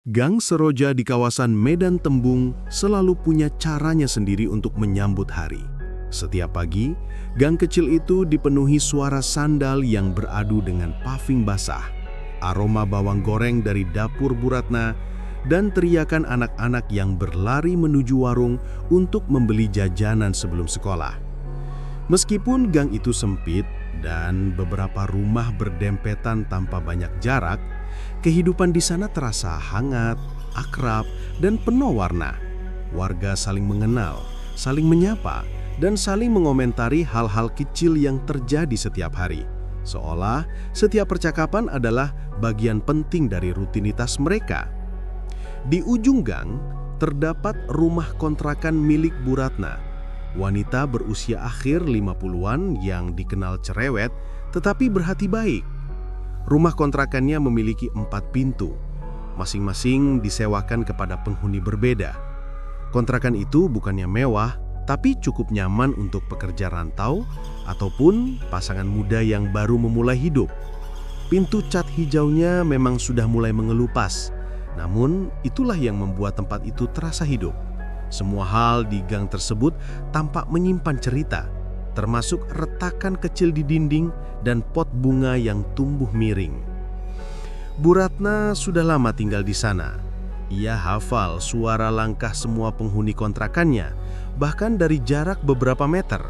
Gang Seroja di kawasan Medan Tembung selalu punya caranya sendiri untuk menyambut hari. Setiap pagi, gang kecil itu dipenuhi suara sandal yang beradu dengan paving basah, aroma bawang goreng dari dapur Bu Ratna, dan teriakan anak-anak yang berlari menuju warung untuk membeli jajanan sebelum sekolah. Meskipun gang itu sempit dan beberapa rumah berdempetan tanpa banyak jarak, kehidupan di sana terasa hangat, akrab, dan penuh warna. Warga saling mengenal, saling menyapa, dan saling mengomentari hal-hal kecil yang terjadi setiap hari. Seolah setiap percakapan adalah bagian penting dari rutinitas mereka. Di ujung gang, terdapat rumah kontrakan milik Bu Ratna, wanita berusia akhir 50-an yang dikenal cerewet tetapi berhati baik. Rumah kontrakannya memiliki 4 pintu, masing-masing disewakan kepada penghuni berbeda. Kontrakan itu bukannya mewah, tapi cukup nyaman untuk pekerja rantau ataupun pasangan muda yang baru memulai hidup. Pintu cat hijaunya memang sudah mulai mengelupas, namun itulah yang membuat tempat itu terasa hidup. Semua hal di gang tersebut tampak menyimpan cerita, termasuk retakan kecil di dinding dan pot bunga yang tumbuh miring. Bu Ratna sudah lama tinggal di sana. Ia hafal suara langkah semua penghuni kontrakannya, bahkan dari jarak beberapa meter.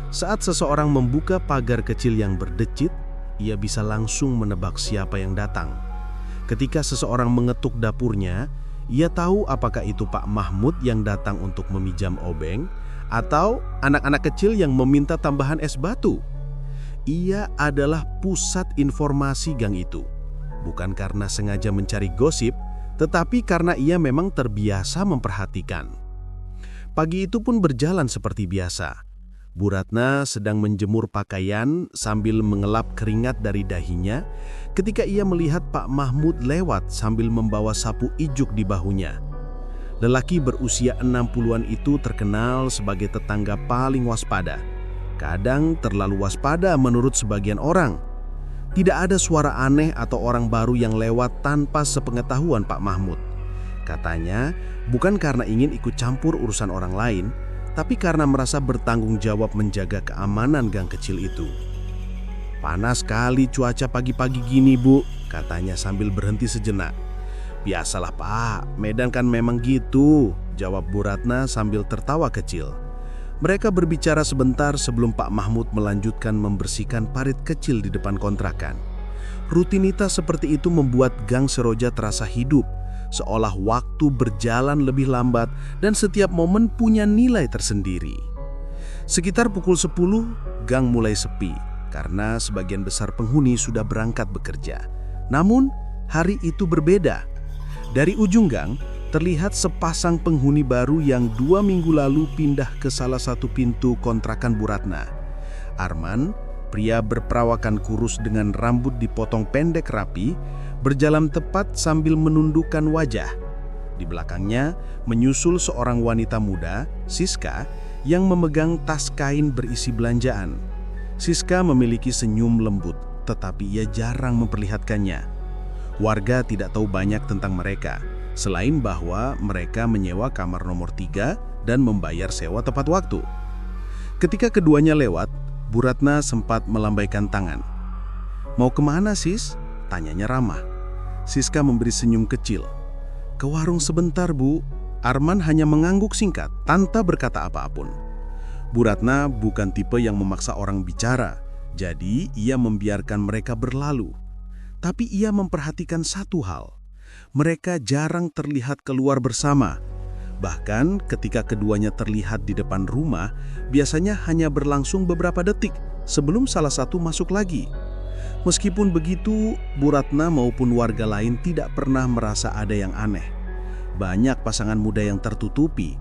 Saat seseorang membuka pagar kecil yang berdecit, ia bisa langsung menebak siapa yang datang. Ketika seseorang mengetuk dapurnya, ia tahu apakah itu Pak Mahmud yang datang untuk meminjam obeng atau anak-anak kecil yang meminta tambahan es batu. Ia adalah pusat informasi gang itu. Bukan karena sengaja mencari gosip, tetapi karena ia memang terbiasa memperhatikan. Pagi itu pun berjalan seperti biasa. Bu Ratna sedang menjemur pakaian sambil mengelap keringat dari dahinya ketika ia melihat Pak Mahmud lewat sambil membawa sapu ijuk di bahunya. Lelaki berusia 60-an itu terkenal sebagai tetangga paling waspada. Kadang terlalu waspada menurut sebagian orang. Tidak ada suara aneh atau orang baru yang lewat tanpa sepengetahuan Pak Mahmud. Katanya, bukan karena ingin ikut campur urusan orang lain, tapi karena merasa bertanggung jawab menjaga keamanan gang kecil itu. "Panas sekali cuaca pagi-pagi gini, Bu," katanya sambil berhenti sejenak. "Biasalah, Pak, Medan kan memang gitu," jawab Bu Ratna sambil tertawa kecil. Mereka berbicara sebentar sebelum Pak Mahmud melanjutkan membersihkan parit kecil di depan kontrakan. Rutinitas seperti itu membuat gang Seroja terasa hidup, seolah waktu berjalan lebih lambat dan setiap momen punya nilai tersendiri. Sekitar pukul 10, gang mulai sepi karena sebagian besar penghuni sudah berangkat bekerja. Namun, hari itu berbeda. Dari ujung gang, terlihat sepasang penghuni baru yang 2 minggu lalu pindah ke salah satu pintu kontrakan Bu Ratna. Arman, pria berperawakan kurus dengan rambut dipotong pendek rapi, berjalan tepat sambil menundukkan wajah. Di belakangnya menyusul seorang wanita muda, Siska, yang memegang tas kain berisi belanjaan. Siska memiliki senyum lembut, tetapi ia jarang memperlihatkannya. Warga tidak tahu banyak tentang mereka, selain bahwa mereka menyewa kamar nomor 3 dan membayar sewa tepat waktu. Ketika keduanya lewat, Bu Ratna sempat melambaikan tangan. "Mau kemana, Sis?" tanyanya ramah. Siska memberi senyum kecil. "Ke warung sebentar, Bu." Arman hanya mengangguk singkat, tanpa berkata apapun. Bu Ratna bukan tipe yang memaksa orang bicara, jadi ia membiarkan mereka berlalu. Tapi ia memperhatikan satu hal. Mereka jarang terlihat keluar bersama. Bahkan ketika keduanya terlihat di depan rumah, biasanya hanya berlangsung beberapa detik sebelum salah satu masuk lagi. Meskipun begitu, Bu Ratna maupun warga lain tidak pernah merasa ada yang aneh. Banyak pasangan muda yang tertutupi,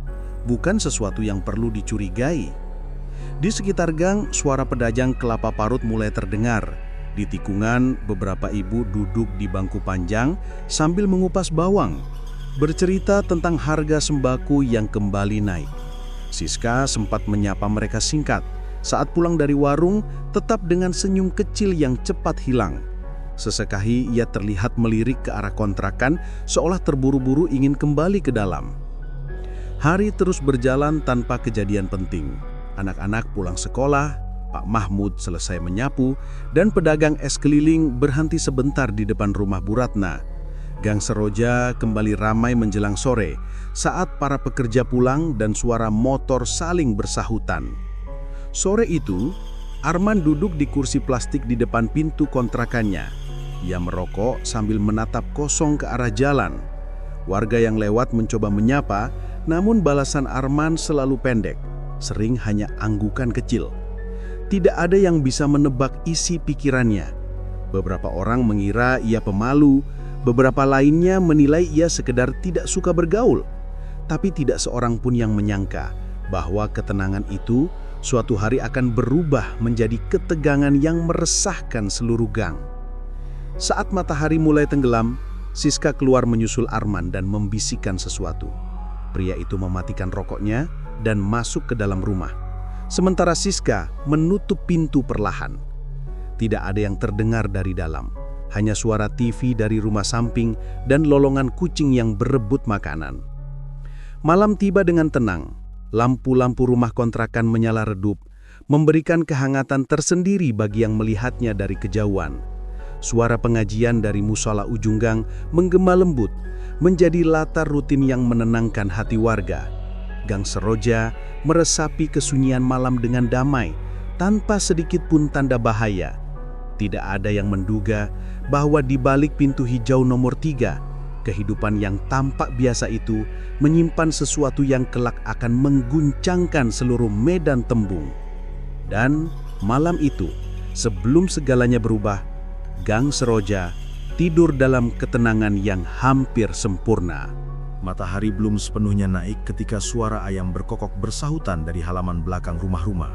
bukan sesuatu yang perlu dicurigai. Di sekitar gang, suara pedagang kelapa parut mulai terdengar. Di tikungan, beberapa ibu duduk di bangku panjang sambil mengupas bawang, bercerita tentang harga sembako yang kembali naik. Siska sempat menyapa mereka singkat. Saat pulang dari warung, tetap dengan senyum kecil yang cepat hilang. Sesekali ia terlihat melirik ke arah kontrakan seolah terburu-buru ingin kembali ke dalam. Hari terus berjalan tanpa kejadian penting. Anak-anak pulang sekolah, Pak Mahmud selesai menyapu, dan pedagang es keliling berhenti sebentar di depan rumah Bu Ratna. Gang Seroja kembali ramai menjelang sore saat para pekerja pulang dan suara motor saling bersahutan. Sore itu, Arman duduk di kursi plastik di depan pintu kontrakannya. Ia merokok sambil menatap kosong ke arah jalan. Warga yang lewat mencoba menyapa, namun balasan Arman selalu pendek, sering hanya anggukan kecil. Tidak ada yang bisa menebak isi pikirannya. Beberapa orang mengira ia pemalu, beberapa lainnya menilai ia sekedar tidak suka bergaul. Tapi tidak seorang pun yang menyangka bahwa ketenangan itu suatu hari akan berubah menjadi ketegangan yang meresahkan seluruh gang. Saat matahari mulai tenggelam, Siska keluar menyusul Arman dan membisikkan sesuatu. Pria itu mematikan rokoknya dan masuk ke dalam rumah. Sementara Siska menutup pintu perlahan. Tidak ada yang terdengar dari dalam, hanya suara TV dari rumah samping dan lolongan kucing yang berebut makanan. Malam tiba dengan tenang. Lampu-lampu rumah kontrakan menyala redup, memberikan kehangatan tersendiri bagi yang melihatnya dari kejauhan. Suara pengajian dari musola ujung gang menggema lembut, menjadi latar rutin yang menenangkan hati warga. Gang Seroja meresapi kesunyian malam dengan damai, tanpa sedikit pun tanda bahaya. Tidak ada yang menduga bahwa di balik pintu hijau nomor 3, kehidupan yang tampak biasa itu menyimpan sesuatu yang kelak akan mengguncangkan seluruh medan tembung. Dan malam itu, sebelum segalanya berubah, Gang Seroja tidur dalam ketenangan yang hampir sempurna. Matahari belum sepenuhnya naik ketika suara ayam berkokok bersahutan dari halaman belakang rumah-rumah.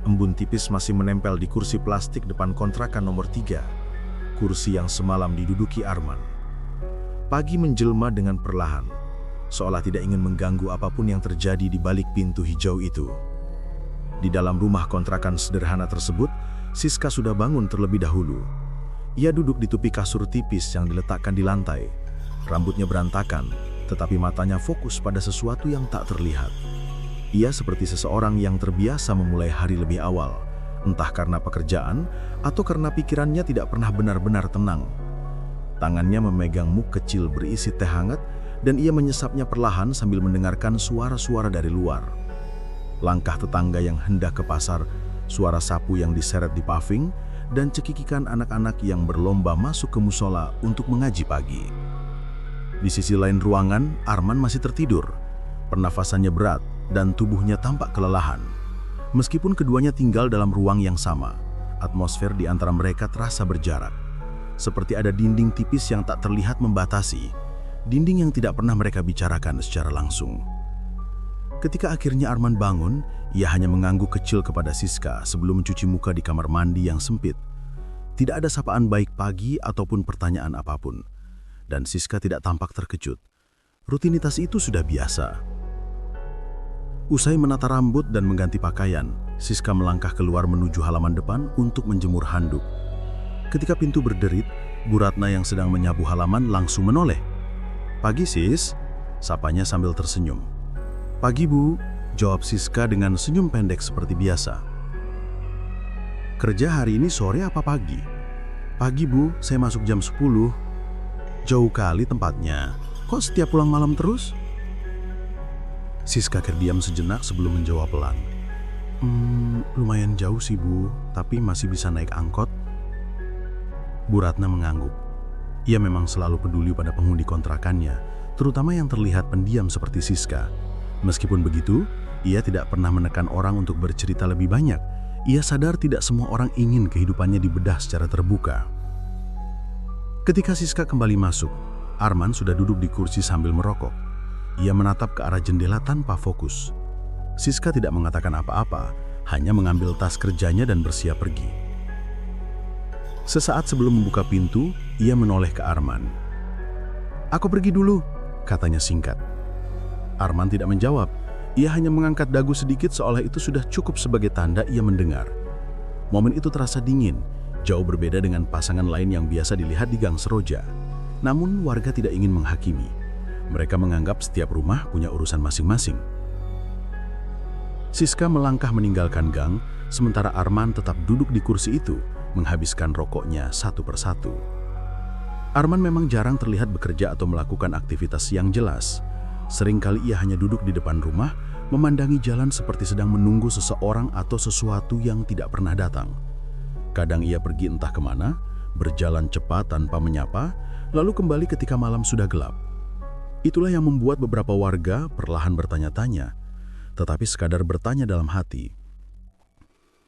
Embun tipis masih menempel di kursi plastik depan kontrakan nomor 3, kursi yang semalam diduduki Arman. Pagi menjelma dengan perlahan, seolah tidak ingin mengganggu apapun yang terjadi di balik pintu hijau itu. Di dalam rumah kontrakan sederhana tersebut, Siska sudah bangun terlebih dahulu. Ia duduk di tepi kasur tipis yang diletakkan di lantai. Rambutnya berantakan, tetapi matanya fokus pada sesuatu yang tak terlihat. Ia seperti seseorang yang terbiasa memulai hari lebih awal, entah karena pekerjaan atau karena pikirannya tidak pernah benar-benar tenang. Tangannya memegang mug kecil berisi teh hangat dan ia menyesapnya perlahan sambil mendengarkan suara-suara dari luar. Langkah tetangga yang hendak ke pasar, suara sapu yang diseret di paving, dan cekikikan anak-anak yang berlomba masuk ke musola untuk mengaji pagi. Di sisi lain ruangan, Arman masih tertidur. Pernafasannya berat dan tubuhnya tampak kelelahan. Meskipun keduanya tinggal dalam ruang yang sama, atmosfer di antara mereka terasa berjarak. Seperti ada dinding tipis yang tak terlihat membatasi, dinding yang tidak pernah mereka bicarakan secara langsung. Ketika akhirnya Arman bangun, ia hanya mengangguk kecil kepada Siska sebelum mencuci muka di kamar mandi yang sempit. Tidak ada sapaan baik pagi ataupun pertanyaan apapun. Dan Siska tidak tampak terkejut. Rutinitas itu sudah biasa. Usai menata rambut dan mengganti pakaian, Siska melangkah keluar menuju halaman depan untuk menjemur handuk. Ketika pintu berderit, Bu Ratna yang sedang menyapu halaman langsung menoleh. "Pagi, Sis," sapanya sambil tersenyum. "Pagi, Bu," jawab Siska dengan senyum pendek seperti biasa. "Kerja hari ini sore apa pagi?" "Pagi, Bu, saya masuk jam 10. "Jauh kali tempatnya. Kok setiap pulang malam terus?" Siska terdiam sejenak sebelum menjawab pelan. Lumayan jauh sih, Bu, tapi masih bisa naik angkot." Bu Ratna mengangguk. Ia memang selalu peduli pada penghuni kontrakannya, terutama yang terlihat pendiam seperti Siska. Meskipun begitu, ia tidak pernah menekan orang untuk bercerita lebih banyak. Ia sadar tidak semua orang ingin kehidupannya dibedah secara terbuka. Ketika Siska kembali masuk, Arman sudah duduk di kursi sambil merokok. Ia menatap ke arah jendela tanpa fokus. Siska tidak mengatakan apa-apa, hanya mengambil tas kerjanya dan bersiap pergi. Sesaat sebelum membuka pintu, ia menoleh ke Arman. "Aku pergi dulu," katanya singkat. Arman tidak menjawab. Ia hanya mengangkat dagu sedikit seolah itu sudah cukup sebagai tanda ia mendengar. Momen itu terasa dingin. Jauh berbeda dengan pasangan lain yang biasa dilihat di Gang Seroja. Namun warga tidak ingin menghakimi. Mereka menganggap setiap rumah punya urusan masing-masing. Siska melangkah meninggalkan gang, sementara Arman tetap duduk di kursi itu, menghabiskan rokoknya satu persatu. Arman memang jarang terlihat bekerja atau melakukan aktivitas yang jelas. Seringkali ia hanya duduk di depan rumah, memandangi jalan seperti sedang menunggu seseorang atau sesuatu yang tidak pernah datang. Kadang ia pergi entah kemana, berjalan cepat tanpa menyapa, lalu kembali ketika malam sudah gelap. Itulah yang membuat beberapa warga perlahan bertanya-tanya, tetapi sekadar bertanya dalam hati.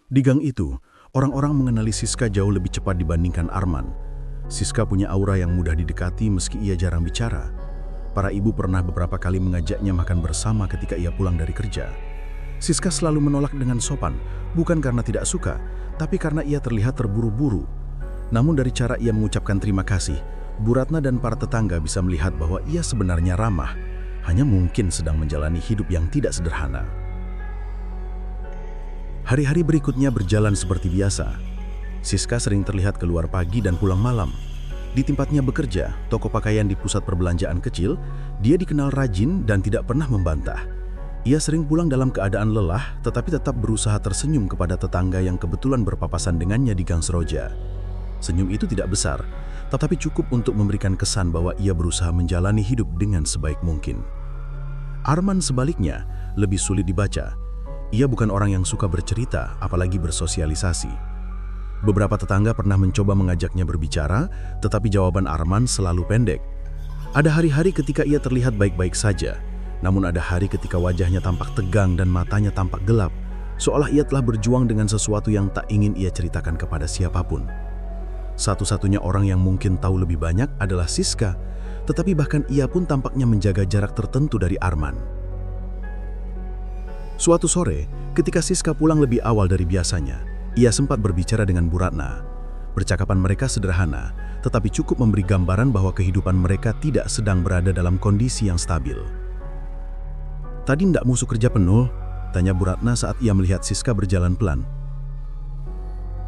Di gang itu, orang-orang mengenali Siska jauh lebih cepat dibandingkan Arman. Siska punya aura yang mudah didekati meski ia jarang bicara. Para ibu pernah beberapa kali mengajaknya makan bersama ketika ia pulang dari kerja. Siska selalu menolak dengan sopan, bukan karena tidak suka, tapi karena ia terlihat terburu-buru. Namun dari cara ia mengucapkan terima kasih, Bu Ratna dan para tetangga bisa melihat bahwa ia sebenarnya ramah, hanya mungkin sedang menjalani hidup yang tidak sederhana. Hari-hari berikutnya berjalan seperti biasa. Siska sering terlihat keluar pagi dan pulang malam. Di tempatnya bekerja, toko pakaian di pusat perbelanjaan kecil, dia dikenal rajin dan tidak pernah membantah. Ia sering pulang dalam keadaan lelah, tetapi tetap berusaha tersenyum kepada tetangga yang kebetulan berpapasan dengannya di Gang Seroja. Senyum itu tidak besar, tetapi cukup untuk memberikan kesan bahwa ia berusaha menjalani hidup dengan sebaik mungkin. Arman sebaliknya, lebih sulit dibaca. Ia bukan orang yang suka bercerita, apalagi bersosialisasi. Beberapa tetangga pernah mencoba mengajaknya berbicara, tetapi jawaban Arman selalu pendek. Ada hari-hari ketika ia terlihat baik-baik saja, namun ada hari ketika wajahnya tampak tegang dan matanya tampak gelap, seolah ia telah berjuang dengan sesuatu yang tak ingin ia ceritakan kepada siapapun. Satu-satunya orang yang mungkin tahu lebih banyak adalah Siska, tetapi bahkan ia pun tampaknya menjaga jarak tertentu dari Arman. Suatu sore, ketika Siska pulang lebih awal dari biasanya, ia sempat berbicara dengan Bu Ratna. Percakapan mereka sederhana, tetapi cukup memberi gambaran bahwa kehidupan mereka tidak sedang berada dalam kondisi yang stabil. "Tadi ndak musuh kerja penuh?" tanya Bu Ratna saat ia melihat Siska berjalan pelan.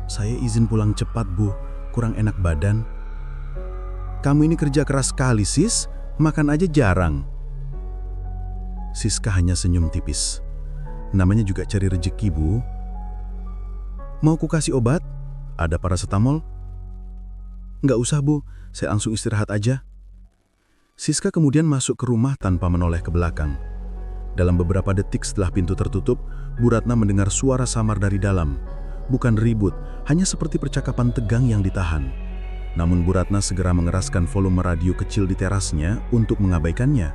"Saya izin pulang cepat, Bu. Kurang enak badan." "Kamu ini kerja keras sekali, Sis. Makan aja jarang." Siska hanya senyum tipis. "Namanya juga cari rezeki, Bu." "Mau ku kasih obat? Ada paracetamol?" "Nggak usah, Bu. Saya langsung istirahat aja." Siska kemudian masuk ke rumah tanpa menoleh ke belakang. Dalam beberapa detik setelah pintu tertutup, Bu Ratna mendengar suara samar dari dalam. Bukan ribut, hanya seperti percakapan tegang yang ditahan. Namun Bu Ratna segera mengeraskan volume radio kecil di terasnya untuk mengabaikannya.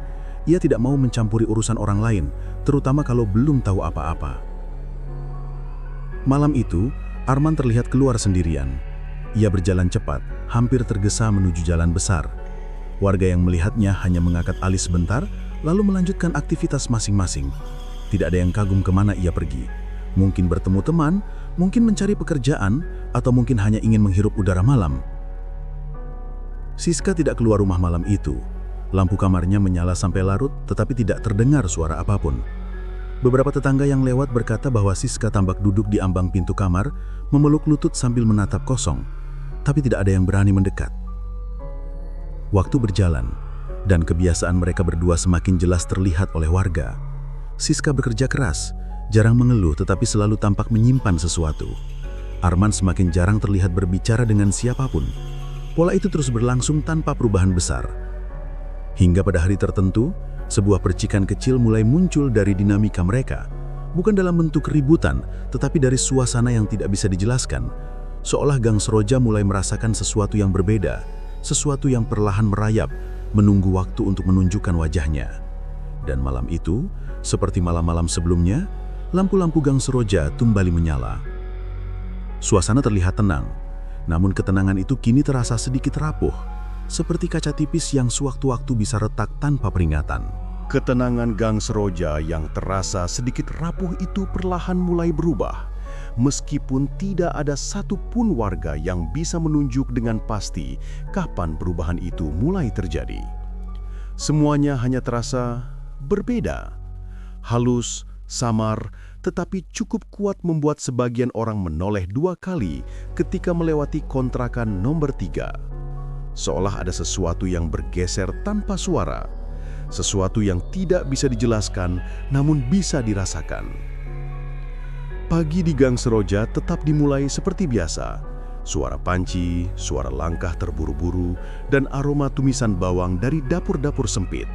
Ia tidak mau mencampuri urusan orang lain, terutama kalau belum tahu apa-apa. Malam itu, Arman terlihat keluar sendirian. Ia berjalan cepat, hampir tergesa menuju jalan besar. Warga yang melihatnya hanya mengangkat alis sebentar, lalu melanjutkan aktivitas masing-masing. Tidak ada yang kagum kemana ia pergi. Mungkin bertemu teman, mungkin mencari pekerjaan, atau mungkin hanya ingin menghirup udara malam. Siska tidak keluar rumah malam itu. Lampu kamarnya menyala sampai larut, tetapi tidak terdengar suara apapun. Beberapa tetangga yang lewat berkata bahwa Siska tampak duduk di ambang pintu kamar, memeluk lutut sambil menatap kosong, tapi tidak ada yang berani mendekat. Waktu berjalan, dan kebiasaan mereka berdua semakin jelas terlihat oleh warga. Siska bekerja keras, jarang mengeluh tetapi selalu tampak menyimpan sesuatu. Arman semakin jarang terlihat berbicara dengan siapapun. Pola itu terus berlangsung tanpa perubahan besar. Hingga pada hari tertentu, sebuah percikan kecil mulai muncul dari dinamika mereka. Bukan dalam bentuk ributan, tetapi dari suasana yang tidak bisa dijelaskan. Seolah Gang Seroja mulai merasakan sesuatu yang berbeda, sesuatu yang perlahan merayap, menunggu waktu untuk menunjukkan wajahnya. Dan malam itu, seperti malam-malam sebelumnya, lampu-lampu Gang Seroja kembali menyala. Suasana terlihat tenang, namun ketenangan itu kini terasa sedikit rapuh, seperti kaca tipis yang sewaktu-waktu bisa retak tanpa peringatan. Ketenangan Gang Seroja yang terasa sedikit rapuh itu perlahan mulai berubah, meskipun tidak ada satupun warga yang bisa menunjuk dengan pasti kapan perubahan itu mulai terjadi. Semuanya hanya terasa berbeda, halus, samar, tetapi cukup kuat membuat sebagian orang menoleh 2 kali ketika melewati kontrakan nomor 3. Seolah ada sesuatu yang bergeser tanpa suara, sesuatu yang tidak bisa dijelaskan namun bisa dirasakan. Pagi di Gang Seroja tetap dimulai seperti biasa. Suara panci, suara langkah terburu-buru, dan aroma tumisan bawang dari dapur-dapur sempit.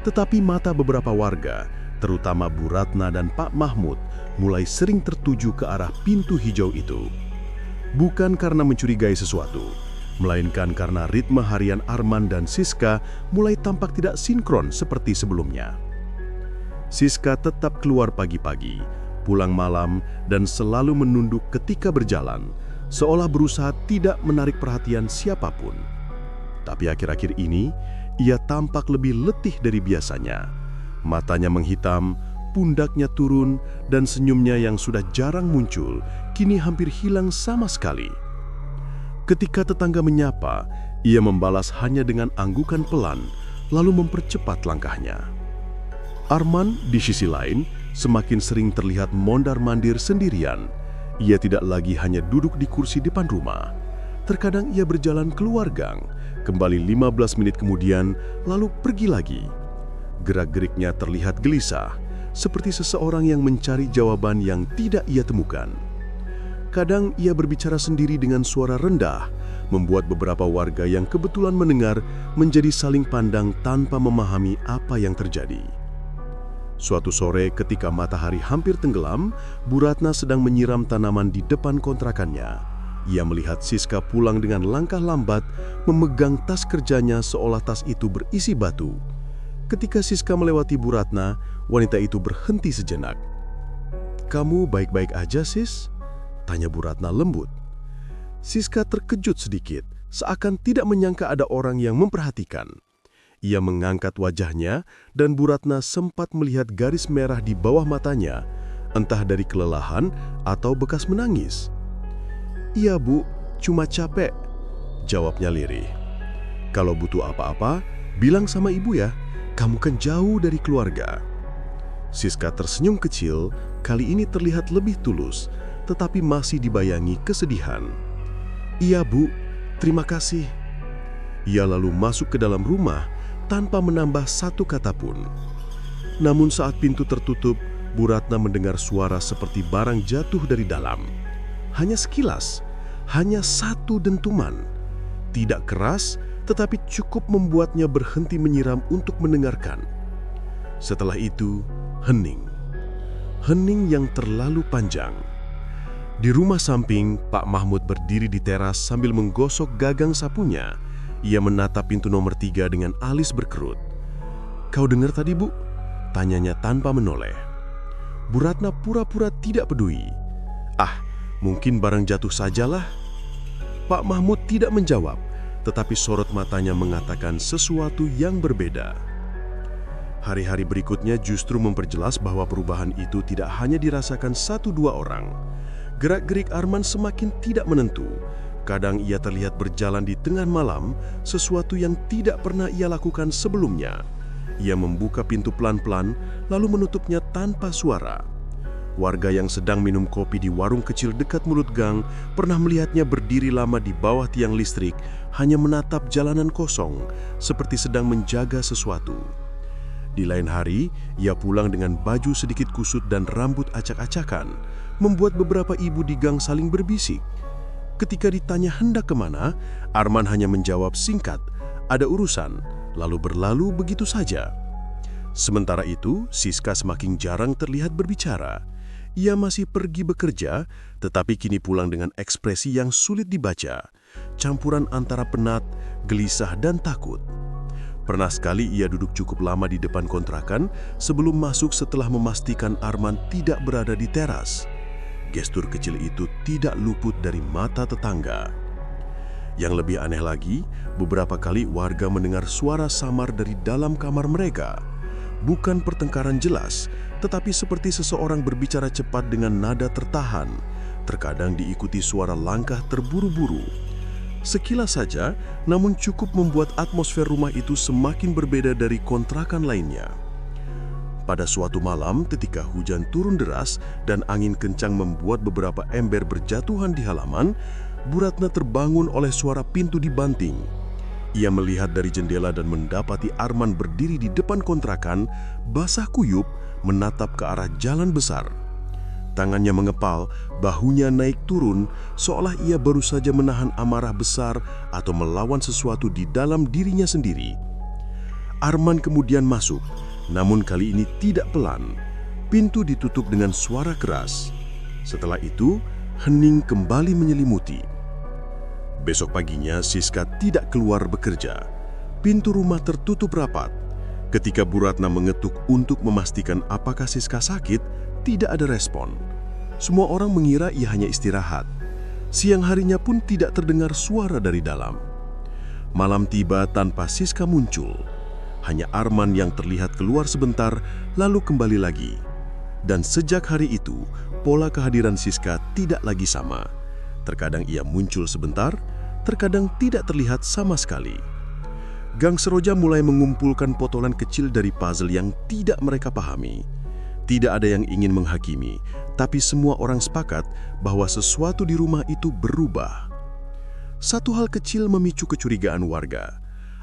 Tetapi mata beberapa warga, terutama Bu Ratna dan Pak Mahmud, mulai sering tertuju ke arah pintu hijau itu. Bukan karena mencurigai sesuatu, melainkan karena ritme harian Arman dan Siska mulai tampak tidak sinkron seperti sebelumnya. Siska tetap keluar pagi-pagi, pulang malam, dan selalu menunduk ketika berjalan, seolah berusaha tidak menarik perhatian siapapun. Tapi akhir-akhir ini, ia tampak lebih letih dari biasanya. Matanya menghitam, pundaknya turun, dan senyumnya yang sudah jarang muncul, kini hampir hilang sama sekali. Ketika tetangga menyapa, ia membalas hanya dengan anggukan pelan, lalu mempercepat langkahnya. Arman, di sisi lain, semakin sering terlihat mondar-mandir sendirian. Ia tidak lagi hanya duduk di kursi depan rumah. Terkadang ia berjalan keluar gang, kembali 15 menit kemudian, lalu pergi lagi. Gerak-geriknya terlihat gelisah, seperti seseorang yang mencari jawaban yang tidak ia temukan. Kadang ia berbicara sendiri dengan suara rendah, membuat beberapa warga yang kebetulan mendengar menjadi saling pandang tanpa memahami apa yang terjadi. Suatu sore ketika matahari hampir tenggelam, Bu Ratna sedang menyiram tanaman di depan kontrakannya. Ia melihat Siska pulang dengan langkah lambat, memegang tas kerjanya seolah tas itu berisi batu. Ketika Siska melewati Bu Ratna, wanita itu berhenti sejenak. "Kamu baik-baik aja, Sis?" tanya Bu Ratna lembut. Siska terkejut sedikit, seakan tidak menyangka ada orang yang memperhatikan. Ia mengangkat wajahnya dan Bu Ratna sempat melihat garis merah di bawah matanya, entah dari kelelahan atau bekas menangis. "Iya Bu, cuma capek," jawabnya lirih. "Kalau butuh apa-apa, bilang sama ibu ya, kamu kan jauh dari keluarga." Siska tersenyum kecil, kali ini terlihat lebih tulus, tetapi masih dibayangi kesedihan. "Iya Bu, terima kasih." Ia lalu masuk ke dalam rumah, tanpa menambah satu kata pun. Namun saat pintu tertutup, Bu Ratna mendengar suara seperti barang jatuh dari dalam. Hanya sekilas, hanya satu dentuman. Tidak keras, tetapi cukup membuatnya berhenti menyiram untuk mendengarkan. Setelah itu, hening. Hening yang terlalu panjang. Di rumah samping, Pak Mahmud berdiri di teras sambil menggosok gagang sapunya. Ia menatap pintu nomor 3 dengan alis berkerut. "Kau dengar tadi, Bu?" tanyanya tanpa menoleh. Bu Ratna pura-pura tidak peduli. "Ah, mungkin barang jatuh sajalah." Pak Mahmud tidak menjawab, tetapi sorot matanya mengatakan sesuatu yang berbeda. Hari-hari berikutnya justru memperjelas bahwa perubahan itu tidak hanya dirasakan 1-2 orang. Gerak-gerik Arman semakin tidak menentu. Kadang ia terlihat berjalan di tengah malam, sesuatu yang tidak pernah ia lakukan sebelumnya. Ia membuka pintu pelan-pelan, lalu menutupnya tanpa suara. Warga yang sedang minum kopi di warung kecil dekat mulut gang pernah melihatnya berdiri lama di bawah tiang listrik, hanya menatap jalanan kosong, seperti sedang menjaga sesuatu. Di lain hari, ia pulang dengan baju sedikit kusut dan rambut acak-acakan, membuat beberapa ibu di gang saling berbisik. Ketika ditanya hendak kemana, Arman hanya menjawab singkat, "Ada urusan," lalu berlalu begitu saja. Sementara itu, Siska semakin jarang terlihat berbicara. Ia masih pergi bekerja, tetapi kini pulang dengan ekspresi yang sulit dibaca, campuran antara penat, gelisah, dan takut. Pernah sekali ia duduk cukup lama di depan kontrakan sebelum masuk setelah memastikan Arman tidak berada di teras. Gestur kecil itu tidak luput dari mata tetangga. Yang lebih aneh lagi, beberapa kali warga mendengar suara samar dari dalam kamar mereka. Bukan pertengkaran jelas, tetapi seperti seseorang berbicara cepat dengan nada tertahan. Terkadang diikuti suara langkah terburu-buru. Sekilas saja, namun cukup membuat atmosfer rumah itu semakin berbeda dari kontrakan lainnya. Pada suatu malam ketika hujan turun deras dan angin kencang membuat beberapa ember berjatuhan di halaman, Bu Ratna terbangun oleh suara pintu dibanting. Ia melihat dari jendela dan mendapati Arman berdiri di depan kontrakan, basah kuyup, menatap ke arah jalan besar. Tangannya mengepal, bahunya naik turun, seolah ia baru saja menahan amarah besar atau melawan sesuatu di dalam dirinya sendiri. Arman kemudian masuk, namun kali ini tidak pelan. Pintu ditutup dengan suara keras. Setelah itu, hening kembali menyelimuti. Besok paginya, Siska tidak keluar bekerja. Pintu rumah tertutup rapat. Ketika Bu Ratna mengetuk untuk memastikan apakah Siska sakit, tidak ada respon. Semua orang mengira ia hanya istirahat. Siang harinya pun tidak terdengar suara dari dalam. Malam tiba tanpa Siska muncul. Hanya Arman yang terlihat keluar sebentar, lalu kembali lagi. Dan sejak hari itu, pola kehadiran Siska tidak lagi sama. Terkadang ia muncul sebentar, terkadang tidak terlihat sama sekali. Gang Seroja mulai mengumpulkan potongan kecil dari puzzle yang tidak mereka pahami. Tidak ada yang ingin menghakimi, tapi semua orang sepakat bahwa sesuatu di rumah itu berubah. Satu hal kecil memicu kecurigaan warga.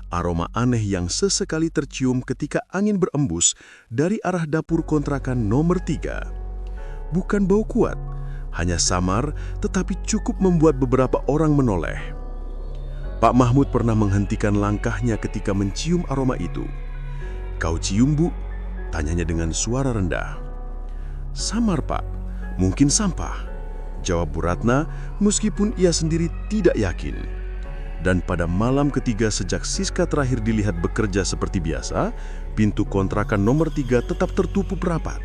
Aroma aneh yang sesekali tercium ketika angin berembus dari arah dapur kontrakan nomor 3. Bukan bau kuat, hanya samar tetapi cukup membuat beberapa orang menoleh. Pak Mahmud pernah menghentikan langkahnya ketika mencium aroma itu. "Kau cium, Bu?" tanyanya dengan suara rendah. "Samar, Pak. Mungkin sampah," jawab Bu Ratna meskipun ia sendiri tidak yakin. Dan pada malam ketiga sejak Siska terakhir dilihat bekerja seperti biasa, pintu kontrakan nomor 3 tetap tertutup rapat.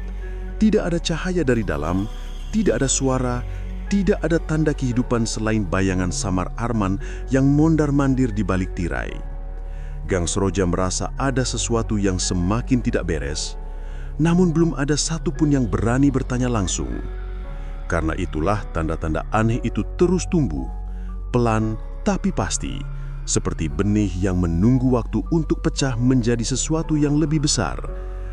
Tidak ada cahaya dari dalam, tidak ada suara, tidak ada tanda kehidupan selain bayangan samar Arman yang mondar-mandir di balik tirai. Gang Seroja merasa ada sesuatu yang semakin tidak beres, namun belum ada satupun yang berani bertanya langsung. Karena itulah tanda-tanda aneh itu terus tumbuh, pelan tapi pasti, seperti benih yang menunggu waktu untuk pecah menjadi sesuatu yang lebih besar,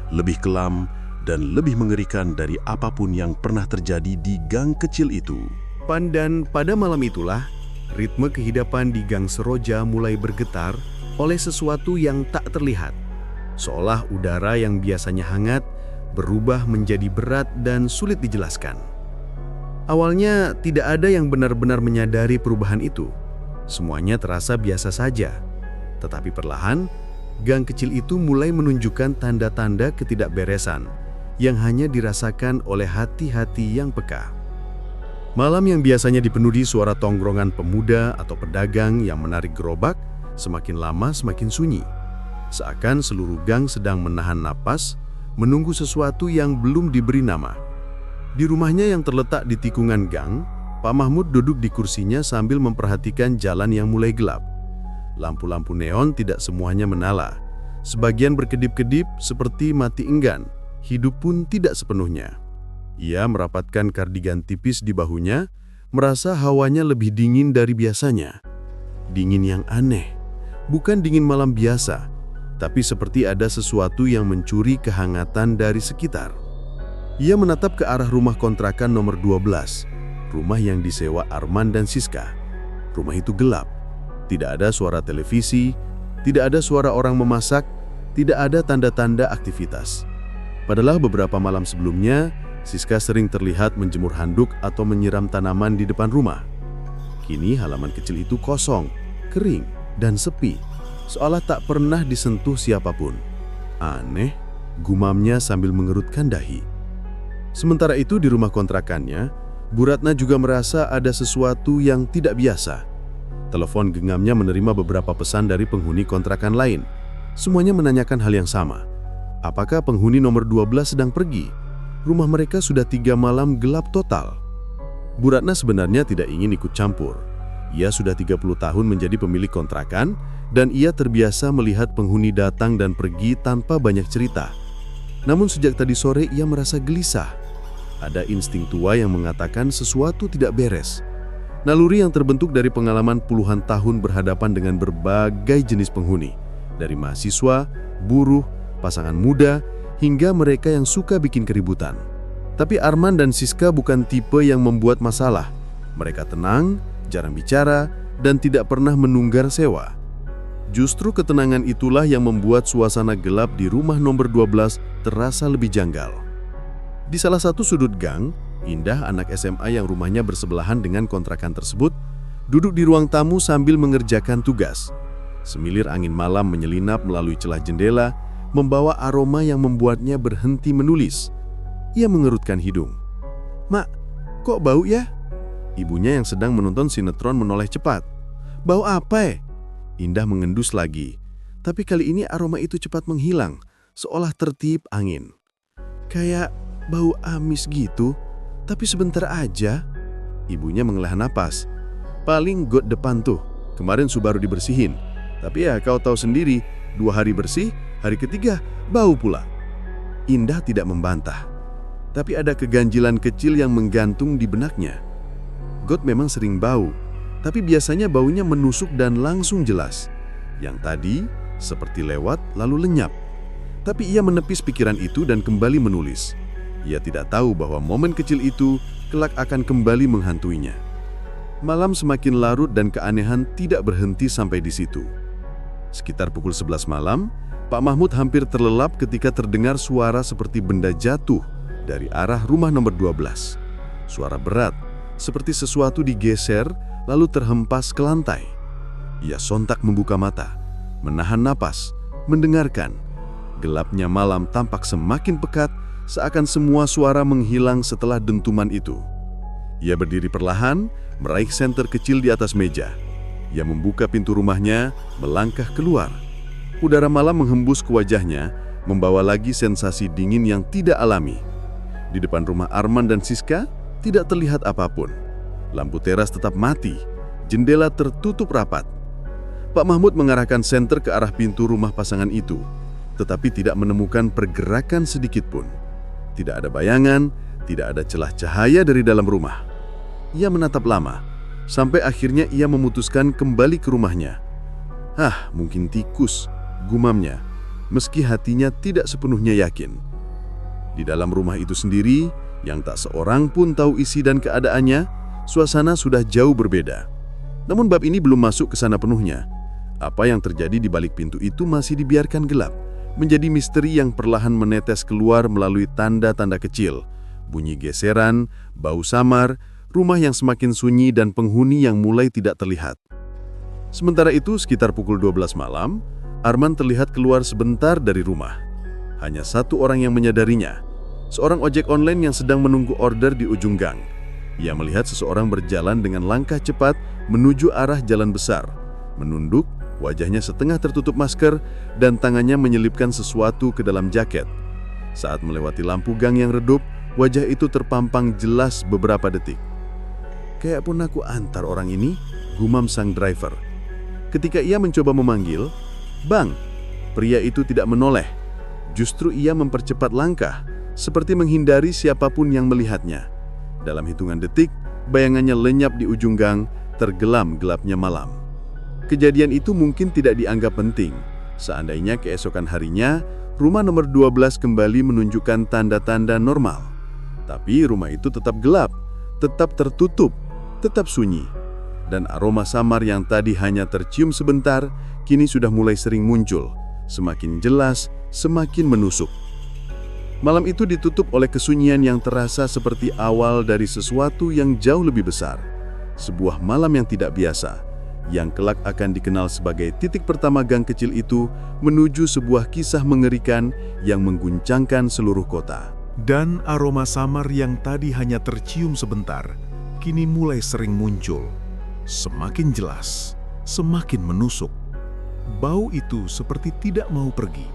lebih kelam, dan lebih mengerikan dari apapun yang pernah terjadi di gang kecil itu. Dan pada malam itulah, ritme kehidupan di Gang Seroja mulai bergetar oleh sesuatu yang tak terlihat. Seolah udara yang biasanya hangat berubah menjadi berat dan sulit dijelaskan. Awalnya tidak ada yang benar-benar menyadari perubahan itu. Semuanya terasa biasa saja. Tetapi perlahan, gang kecil itu mulai menunjukkan tanda-tanda ketidakberesan yang hanya dirasakan oleh hati-hati yang peka. Malam yang biasanya dipenuhi suara tongkrongan pemuda atau pedagang yang menarik gerobak, semakin lama semakin sunyi. Seakan seluruh gang sedang menahan napas, menunggu sesuatu yang belum diberi nama. Di rumahnya yang terletak di tikungan gang, Pak Mahmud duduk di kursinya sambil memperhatikan jalan yang mulai gelap. Lampu-lampu neon tidak semuanya menyala. Sebagian berkedip-kedip seperti mati enggan. Hidup pun tidak sepenuhnya. Ia merapatkan kardigan tipis di bahunya, merasa hawanya lebih dingin dari biasanya. Dingin yang aneh. Bukan dingin malam biasa, tapi seperti ada sesuatu yang mencuri kehangatan dari sekitar. Ia menatap ke arah rumah kontrakan nomor 12. Rumah yang disewa Arman dan Siska. Rumah itu gelap. Tidak ada suara televisi, tidak ada suara orang memasak, tidak ada tanda-tanda aktivitas. Padahal beberapa malam sebelumnya, Siska sering terlihat menjemur handuk atau menyiram tanaman di depan rumah. Kini halaman kecil itu kosong, kering, dan sepi, seolah tak pernah disentuh siapapun. Aneh, gumamnya sambil mengerutkan dahi. Sementara itu di rumah kontrakannya, Bu Ratna juga merasa ada sesuatu yang tidak biasa. Telepon genggamnya menerima beberapa pesan dari penghuni kontrakan lain. Semuanya menanyakan hal yang sama. Apakah penghuni nomor 12 sedang pergi? Rumah mereka sudah 3 malam gelap total. Bu Ratna sebenarnya tidak ingin ikut campur. Ia sudah 30 tahun menjadi pemilik kontrakan, dan ia terbiasa melihat penghuni datang dan pergi tanpa banyak cerita. Namun sejak tadi sore ia merasa gelisah. Ada insting tua yang mengatakan sesuatu tidak beres. Naluri yang terbentuk dari pengalaman puluhan tahun berhadapan dengan berbagai jenis penghuni. Dari mahasiswa, buruh, pasangan muda, hingga mereka yang suka bikin keributan. Tapi Arman dan Siska bukan tipe yang membuat masalah. Mereka tenang, jarang bicara, dan tidak pernah menunggar sewa. Justru ketenangan itulah yang membuat suasana gelap di rumah nomor 12 terasa lebih janggal. Di salah satu sudut gang, Indah, anak SMA yang rumahnya bersebelahan dengan kontrakan tersebut, duduk di ruang tamu sambil mengerjakan tugas. Semilir angin malam menyelinap melalui celah jendela, membawa aroma yang membuatnya berhenti menulis. Ia mengerutkan hidung. "Mak, kok bau ya?" Ibunya yang sedang menonton sinetron menoleh cepat. "Bau apa?" Indah mengendus lagi. Tapi kali ini aroma itu cepat menghilang, seolah tertiup angin. "Kayak bau amis gitu, tapi sebentar aja." Ibunya menghela napas. "Paling got depan tuh, kemarin Subaru dibersihin. Tapi ya kau tahu sendiri, 2 hari bersih, hari ketiga bau pula." Indah tidak membantah. Tapi ada keganjilan kecil yang menggantung di benaknya. Got memang sering bau, tapi biasanya baunya menusuk dan langsung jelas. Yang tadi seperti lewat lalu lenyap. Tapi ia menepis pikiran itu dan kembali menulis. Ia tidak tahu bahwa momen kecil itu kelak akan kembali menghantuinya. Malam semakin larut dan keanehan tidak berhenti sampai di situ. Sekitar pukul 11 malam, Pak Mahmud hampir terlelap ketika terdengar suara seperti benda jatuh dari arah rumah nomor 12. Suara berat, seperti sesuatu digeser lalu terhempas ke lantai. Ia sontak membuka mata, menahan napas, mendengarkan. Gelapnya malam tampak semakin pekat, seakan semua suara menghilang setelah dentuman itu. Ia berdiri perlahan, meraih senter kecil di atas meja. Ia membuka pintu rumahnya, melangkah keluar. Udara malam menghembus ke wajahnya, membawa lagi sensasi dingin yang tidak alami. Di depan rumah Arman dan Siska, tidak terlihat apapun. Lampu teras tetap mati, jendela tertutup rapat. Pak Mahmud mengarahkan senter ke arah pintu rumah pasangan itu, tetapi tidak menemukan pergerakan sedikit pun. Tidak ada bayangan, tidak ada celah cahaya dari dalam rumah. Ia menatap lama, sampai akhirnya ia memutuskan kembali ke rumahnya. Mungkin tikus, gumamnya, meski hatinya tidak sepenuhnya yakin. Di dalam rumah itu sendiri, yang tak seorang pun tahu isi dan keadaannya, suasana sudah jauh berbeda. Namun bab ini belum masuk ke sana penuhnya. Apa yang terjadi di balik pintu itu masih dibiarkan gelap, menjadi misteri yang perlahan menetes keluar melalui tanda-tanda kecil, bunyi geseran, bau samar, rumah yang semakin sunyi dan penghuni yang mulai tidak terlihat. Sementara itu, sekitar pukul 12 malam, Arman terlihat keluar sebentar dari rumah. Hanya satu orang yang menyadarinya, seorang ojek online yang sedang menunggu order di ujung gang. Ia melihat seseorang berjalan dengan langkah cepat menuju arah jalan besar, menunduk, wajahnya setengah tertutup masker, dan tangannya menyelipkan sesuatu ke dalam jaket. Saat melewati lampu gang yang redup, wajah itu terpampang jelas beberapa detik. "Kayak pun aku antar orang ini," gumam sang driver. Ketika ia mencoba memanggil, "Bang," pria itu tidak menoleh. Justru ia mempercepat langkah, seperti menghindari siapapun yang melihatnya. Dalam hitungan detik, bayangannya lenyap di ujung gang, tergelam gelapnya malam. Kejadian itu mungkin tidak dianggap penting. Seandainya keesokan harinya, rumah nomor 12 kembali menunjukkan tanda-tanda normal. Tapi rumah itu tetap gelap, tetap tertutup, tetap sunyi. Dan aroma samar yang tadi hanya tercium sebentar, kini sudah mulai sering muncul, semakin jelas, semakin menusuk. Malam itu ditutup oleh kesunyian yang terasa seperti awal dari sesuatu yang jauh lebih besar. Sebuah malam yang tidak biasa, yang kelak akan dikenal sebagai titik pertama gang kecil itu menuju sebuah kisah mengerikan yang mengguncangkan seluruh kota. Dan aroma samar yang tadi hanya tercium sebentar, kini mulai sering muncul. Semakin jelas, semakin menusuk. Bau itu seperti tidak mau pergi,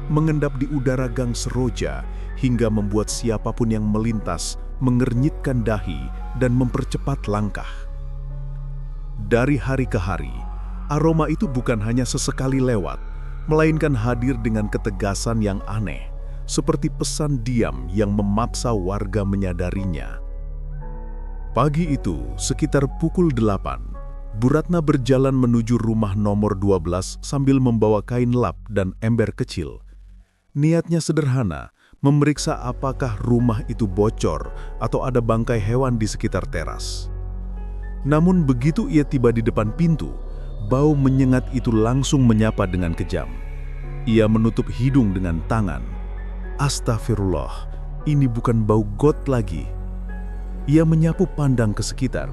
mengendap di udara gang Seroja hingga membuat siapapun yang melintas mengernyitkan dahi dan mempercepat langkah. Dari hari ke hari, aroma itu bukan hanya sesekali lewat, melainkan hadir dengan ketegasan yang aneh, seperti pesan diam yang memaksa warga menyadarinya. Pagi itu, sekitar pukul 8, Bu Ratna berjalan menuju rumah nomor 12 sambil membawa kain lap dan ember kecil. Niatnya sederhana, memeriksa apakah rumah itu bocor atau ada bangkai hewan di sekitar teras. Namun begitu ia tiba di depan pintu, bau menyengat itu langsung menyapa dengan kejam. Ia menutup hidung dengan tangan. Astagfirullah, ini bukan bau got lagi. Ia menyapu pandang ke sekitar.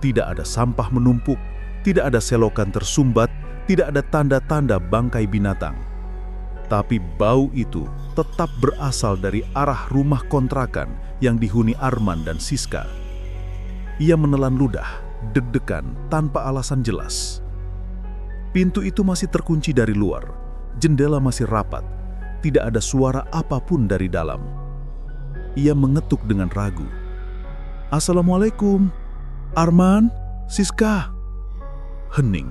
Tidak ada sampah menumpuk, tidak ada selokan tersumbat, tidak ada tanda-tanda bangkai binatang. Tapi bau itu tetap berasal dari arah rumah kontrakan yang dihuni Arman dan Siska. Ia menelan ludah, deg-degan tanpa alasan jelas. Pintu itu masih terkunci dari luar, jendela masih rapat, tidak ada suara apapun dari dalam. Ia mengetuk dengan ragu. "Assalamualaikum, Arman, Siska." Hening.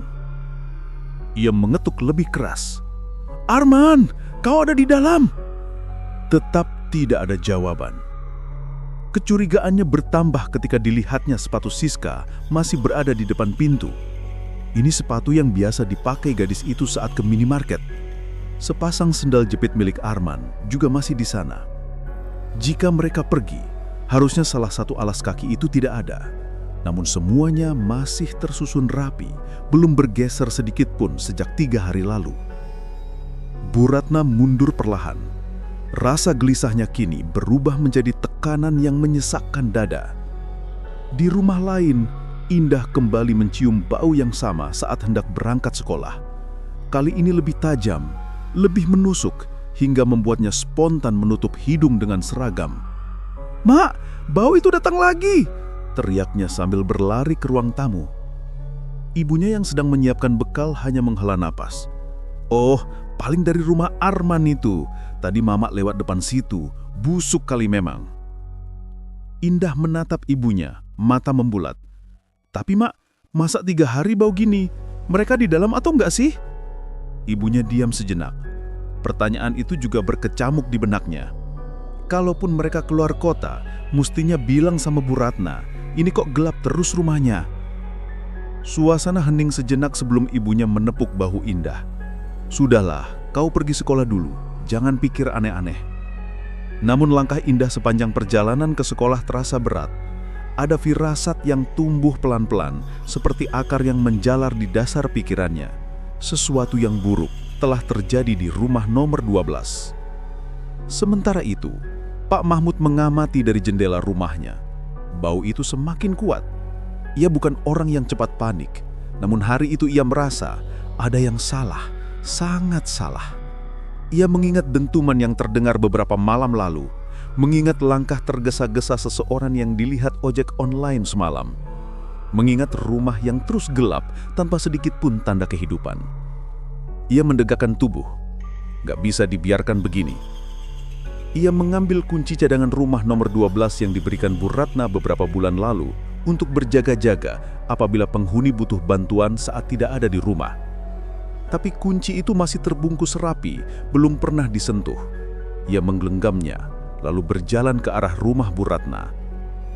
Ia mengetuk lebih keras. "Arman, kau ada di dalam?" Tetap tidak ada jawaban. Kecurigaannya bertambah ketika dilihatnya sepatu Siska masih berada di depan pintu. Ini sepatu yang biasa dipakai gadis itu saat ke minimarket. Sepasang sendal jepit milik Arman juga masih di sana. Jika mereka pergi, harusnya salah satu alas kaki itu tidak ada. Namun semuanya masih tersusun rapi, belum bergeser sedikit pun sejak 3 hari lalu. Bu Ratna mundur perlahan. Rasa gelisahnya kini berubah menjadi tekanan yang menyesakkan dada. Di rumah lain, Indah kembali mencium bau yang sama saat hendak berangkat sekolah. Kali ini lebih tajam, lebih menusuk, hingga membuatnya spontan menutup hidung dengan seragam. "Mak, bau itu datang lagi!" teriaknya sambil berlari ke ruang tamu. Ibunya yang sedang menyiapkan bekal hanya menghela napas. "Oh, paling dari rumah Arman itu. Tadi Mamak lewat depan situ. Busuk kali memang." Indah menatap ibunya, mata membulat. "Tapi Mak, masa 3 hari bau gini? Mereka di dalam atau enggak sih?" Ibunya diam sejenak. Pertanyaan itu juga berkecamuk di benaknya. Kalaupun mereka keluar kota, mestinya bilang sama Bu Ratna, "Ini kok gelap terus rumahnya." Suasana hening sejenak sebelum ibunya menepuk bahu Indah. "Sudahlah, kau pergi sekolah dulu. Jangan pikir aneh-aneh." Namun langkah Indah sepanjang perjalanan ke sekolah terasa berat. Ada firasat yang tumbuh pelan-pelan, seperti akar yang menjalar di dasar pikirannya. Sesuatu yang buruk telah terjadi di rumah nomor 12. Sementara itu, Pak Mahmud mengamati dari jendela rumahnya. Bau itu semakin kuat. Ia bukan orang yang cepat panik, namun hari itu ia merasa ada yang salah, sangat salah. Ia mengingat dentuman yang terdengar beberapa malam lalu, mengingat langkah tergesa-gesa seseorang yang dilihat ojek online semalam, mengingat rumah yang terus gelap tanpa sedikit pun tanda kehidupan. Ia mendegakkan tubuh. Gak bisa dibiarkan begini. Ia mengambil kunci cadangan rumah nomor 12 yang diberikan Bu Ratna beberapa bulan lalu untuk berjaga-jaga apabila penghuni butuh bantuan saat tidak ada di rumah. Tapi kunci itu masih terbungkus rapi, belum pernah disentuh. Ia menggenggamnya, lalu berjalan ke arah rumah Bu Ratna.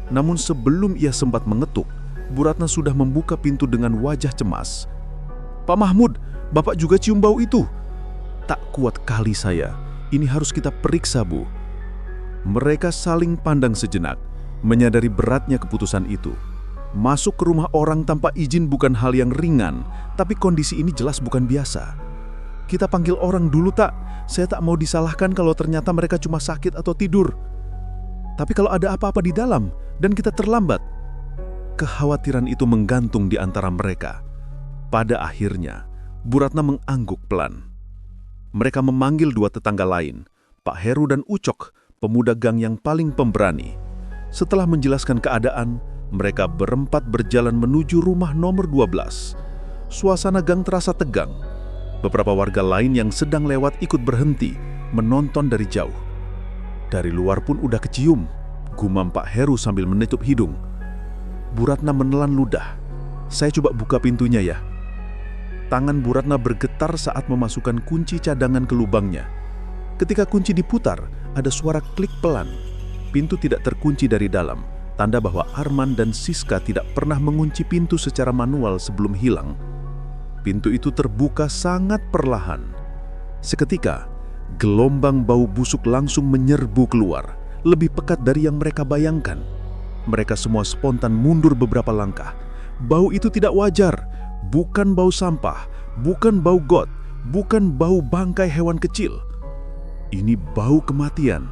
Namun sebelum ia sempat mengetuk, Bu Ratna sudah membuka pintu dengan wajah cemas. "Pak Mahmud, Bapak juga cium bau itu?" "Tak kuat kali saya. Ini harus kita periksa, Bu." Mereka saling pandang sejenak, menyadari beratnya keputusan itu. Masuk ke rumah orang tanpa izin bukan hal yang ringan, tapi kondisi ini jelas bukan biasa. "Kita panggil orang dulu, tak? Saya tak mau disalahkan kalau ternyata mereka cuma sakit atau tidur. Tapi kalau ada apa-apa di dalam dan kita terlambat." Kekhawatiran itu menggantung di antara mereka. Pada akhirnya, Bu Ratna mengangguk pelan. Mereka memanggil 2 tetangga lain, Pak Heru dan Ucok, pemuda gang yang paling pemberani. Setelah menjelaskan keadaan, mereka berempat berjalan menuju rumah nomor 12. Suasana gang terasa tegang. Beberapa warga lain yang sedang lewat ikut berhenti, menonton dari jauh. Dari luar pun udah kecium, gumam Pak Heru sambil menutup hidung. Bu Ratna menelan ludah. "Saya coba buka pintunya ya." Tangan Bu Ratna bergetar saat memasukkan kunci cadangan ke lubangnya. Ketika kunci diputar, ada suara klik pelan. Pintu tidak terkunci dari dalam, tanda bahwa Arman dan Siska tidak pernah mengunci pintu secara manual sebelum hilang. Pintu itu terbuka sangat perlahan. Seketika, Gelombang bau busuk langsung menyerbu keluar, lebih pekat dari yang mereka bayangkan. Mereka semua spontan mundur beberapa langkah. Bau itu tidak wajar, bukan bau sampah, bukan bau got, bukan bau bangkai hewan kecil. Ini bau kematian.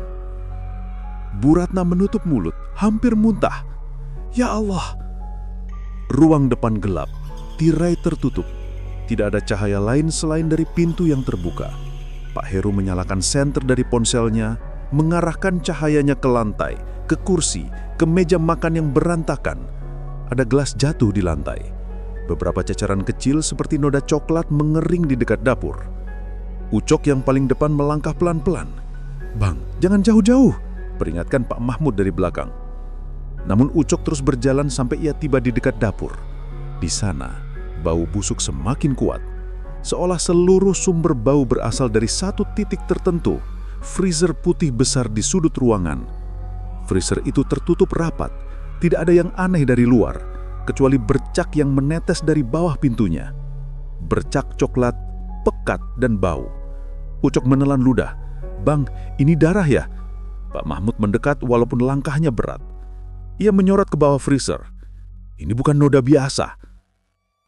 Bu Ratna menutup mulut, hampir muntah. Ya Allah! Ruang depan gelap, tirai tertutup. Tidak ada cahaya lain selain dari pintu yang terbuka. Pak Heru menyalakan senter dari ponselnya, mengarahkan cahayanya ke lantai, ke kursi, ke meja makan yang berantakan. Ada gelas jatuh di lantai. Beberapa cacaran kecil seperti noda coklat mengering di dekat dapur. Ucok yang paling depan melangkah pelan-pelan. "Bang, jangan jauh-jauh," peringatkan Pak Mahmud dari belakang. Namun Ucok terus berjalan sampai ia tiba di dekat dapur. Di sana, bau busuk semakin kuat. Seolah seluruh sumber bau berasal dari satu titik tertentu, freezer putih besar di sudut ruangan. Freezer itu tertutup rapat, tidak ada yang aneh dari luar, kecuali bercak yang menetes dari bawah pintunya. Bercak coklat, pekat dan bau. Ucok menelan ludah. "Bang, ini darah ya?" Pak Mahmud mendekat walaupun langkahnya berat. Ia menyorot ke bawah freezer. Ini bukan noda biasa.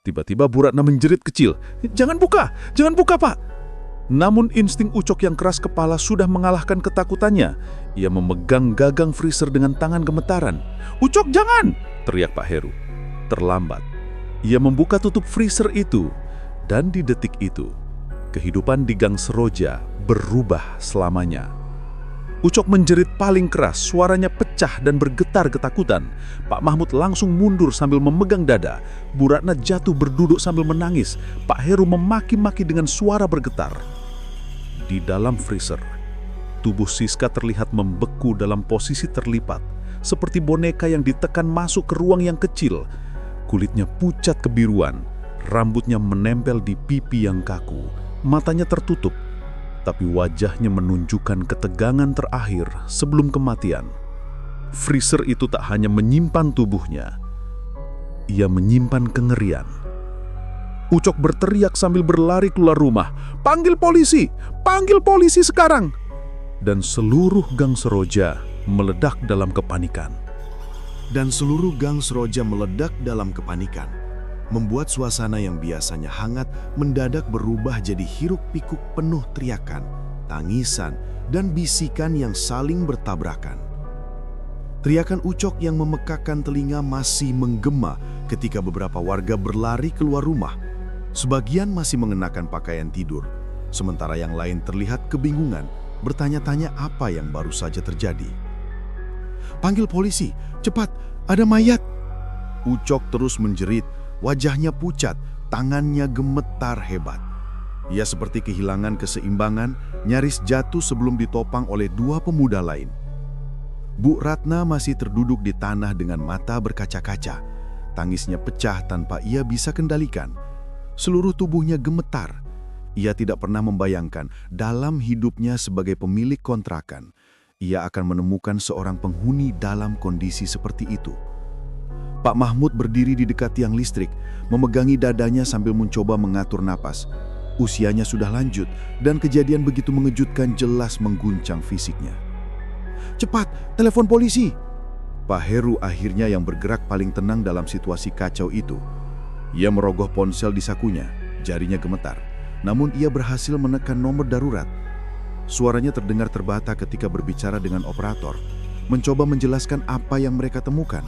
Tiba-tiba Bu Ratna menjerit kecil. Jangan buka, Pak!" Namun insting Ucok yang keras kepala sudah mengalahkan ketakutannya. Ia memegang gagang freezer dengan tangan gemetaran. "Ucok, jangan!" teriak Pak Heru. Terlambat. Ia membuka tutup freezer itu. Dan di detik itu, kehidupan di Gang Seroja berubah selamanya. Ucok menjerit paling keras, suaranya pecah dan bergetar ketakutan. Pak Mahmud langsung mundur sambil memegang dada. Bu Ratna jatuh berduduk sambil menangis. Pak Heru memaki-maki dengan suara bergetar. Di dalam freezer, tubuh Siska terlihat membeku dalam posisi terlipat, seperti boneka yang ditekan masuk ke ruang yang kecil. Kulitnya pucat kebiruan, rambutnya menempel di pipi yang kaku, matanya tertutup. Tapi wajahnya menunjukkan ketegangan terakhir sebelum kematian. Freezer itu tak hanya menyimpan tubuhnya, ia menyimpan kengerian. Ucok berteriak sambil berlari keluar rumah, Panggil polisi sekarang!" Dan seluruh Gang Seroja meledak dalam kepanikan. Membuat suasana yang biasanya hangat mendadak berubah jadi hiruk-pikuk penuh teriakan, tangisan, dan bisikan yang saling bertabrakan. Teriakan Ucok yang memekakkan telinga masih menggema ketika beberapa warga berlari keluar rumah. Sebagian masih mengenakan pakaian tidur, sementara yang lain terlihat kebingungan, bertanya-tanya apa yang baru saja terjadi. "Panggil polisi, cepat, ada mayat!" Ucok terus menjerit. Wajahnya pucat, tangannya gemetar hebat. Ia seperti kehilangan keseimbangan, nyaris jatuh sebelum ditopang oleh dua pemuda lain. Bu Ratna masih terduduk di tanah dengan mata berkaca-kaca. Tangisnya pecah tanpa ia bisa kendalikan. Seluruh tubuhnya gemetar. Ia tidak pernah membayangkan dalam hidupnya sebagai pemilik kontrakan, ia akan menemukan seorang penghuni dalam kondisi seperti itu. Pak Mahmud berdiri di dekat tiang listrik, memegangi dadanya sambil mencoba mengatur napas. Usianya sudah lanjut dan kejadian begitu mengejutkan jelas mengguncang fisiknya. "Cepat, telepon polisi!" Pak Heru akhirnya yang bergerak paling tenang dalam situasi kacau itu. Ia merogoh ponsel di sakunya, jarinya gemetar. Namun ia berhasil menekan nomor darurat. Suaranya terdengar terbata ketika berbicara dengan operator, mencoba menjelaskan apa yang mereka temukan.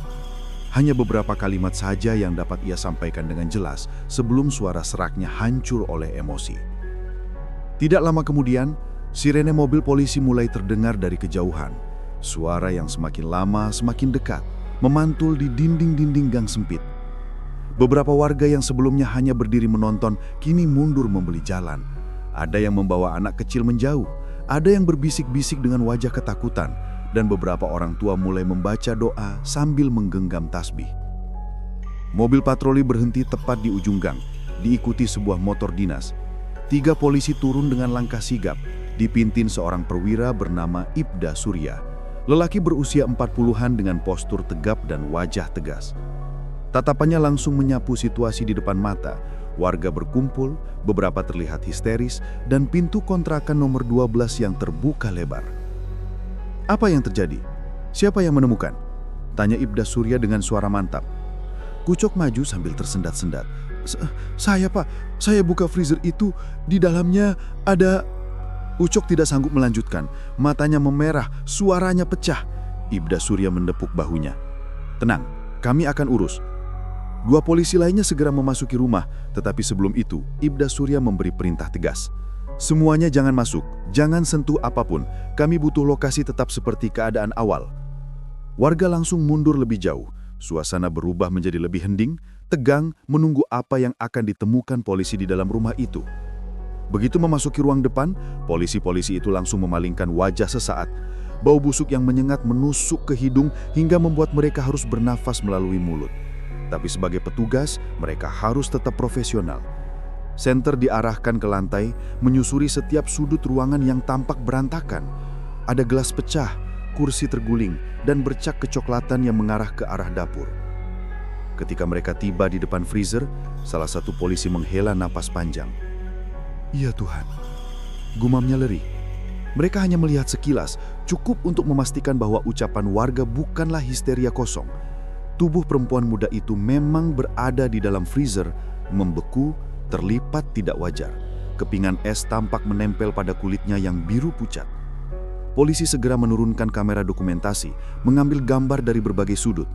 Hanya beberapa kalimat saja yang dapat ia sampaikan dengan jelas sebelum suara seraknya hancur oleh emosi. Tidak lama kemudian, sirene mobil polisi mulai terdengar dari kejauhan. Suara yang semakin lama semakin dekat, memantul di dinding-dinding gang sempit. Beberapa warga yang sebelumnya hanya berdiri menonton, kini mundur membeli jalan. Ada yang membawa anak kecil menjauh, ada yang berbisik-bisik dengan wajah ketakutan, dan beberapa orang tua mulai membaca doa sambil menggenggam tasbih. Mobil patroli berhenti tepat di ujung gang, diikuti sebuah motor dinas. 3 polisi turun dengan langkah sigap, dipimpin seorang perwira bernama Ibda Surya. Lelaki berusia 40-an dengan postur tegap dan wajah tegas. Tatapannya langsung menyapu situasi di depan mata, Warga berkumpul, beberapa terlihat histeris, dan pintu kontrakan nomor 12 yang terbuka lebar. "Apa yang terjadi? Siapa yang menemukan?" tanya Ibda Surya dengan suara mantap. Kucok maju sambil tersendat-sendat. Saya Pak, saya buka freezer itu, di dalamnya ada..." Ucok tidak sanggup melanjutkan, matanya memerah, suaranya pecah. Ibda Surya menepuk bahunya. "Tenang, kami akan urus." Dua polisi lainnya segera memasuki rumah, tetapi sebelum itu, Ibda Surya memberi perintah tegas. "Semuanya jangan masuk, jangan sentuh apapun. Kami butuh lokasi tetap seperti keadaan awal." Warga langsung mundur lebih jauh. Suasana berubah menjadi lebih hening, tegang, menunggu apa yang akan ditemukan polisi di dalam rumah itu. Begitu memasuki ruang depan, polisi-polisi itu langsung memalingkan wajah sesaat. Bau busuk yang menyengat menusuk ke hidung hingga membuat mereka harus bernafas melalui mulut. Tapi sebagai petugas, mereka harus tetap profesional. Senter diarahkan ke lantai, menyusuri setiap sudut ruangan yang tampak berantakan. Ada gelas pecah, kursi terguling, dan bercak kecoklatan yang mengarah ke arah dapur. Ketika mereka tiba di depan freezer, salah satu polisi menghela napas panjang. "Ya Tuhan," gumamnya lirih. Mereka hanya melihat sekilas, cukup untuk memastikan bahwa ucapan warga bukanlah histeria kosong. Tubuh perempuan muda itu memang berada di dalam freezer, membeku, terlipat tidak wajar. Kepingan es tampak menempel pada kulitnya yang biru pucat. Polisi segera menurunkan kamera dokumentasi, mengambil gambar dari berbagai sudut.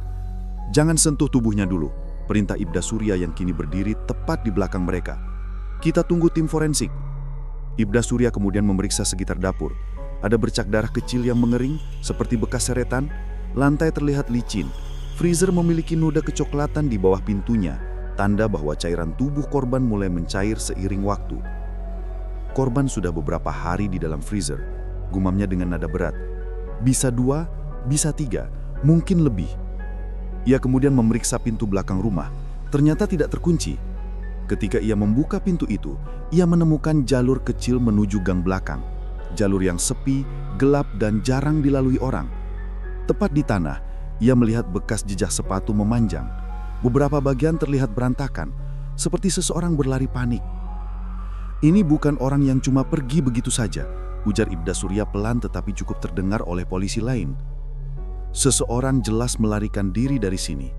"Jangan sentuh tubuhnya dulu," perintah Ibda Surya yang kini berdiri tepat di belakang mereka. "Kita tunggu tim forensik." Ibda Surya kemudian memeriksa sekitar dapur. Ada bercak darah kecil yang mengering, seperti bekas seretan. Lantai terlihat licin. Freezer memiliki noda kecoklatan di bawah pintunya, tanda bahwa cairan tubuh korban mulai mencair seiring waktu. "Korban sudah beberapa hari di dalam freezer," gumamnya dengan nada berat. "Bisa 2, bisa 3, mungkin lebih." Ia kemudian memeriksa pintu belakang rumah. Ternyata tidak terkunci. Ketika ia membuka pintu itu, ia menemukan jalur kecil menuju gang belakang. Jalur yang sepi, gelap, dan jarang dilalui orang. Tepat di tanah, ia melihat bekas jejak sepatu memanjang. Beberapa bagian terlihat berantakan, seperti seseorang berlari panik. "Ini bukan orang yang cuma pergi begitu saja," ujar Ibda Surya pelan tetapi cukup terdengar oleh polisi lain. "Seseorang jelas melarikan diri dari sini."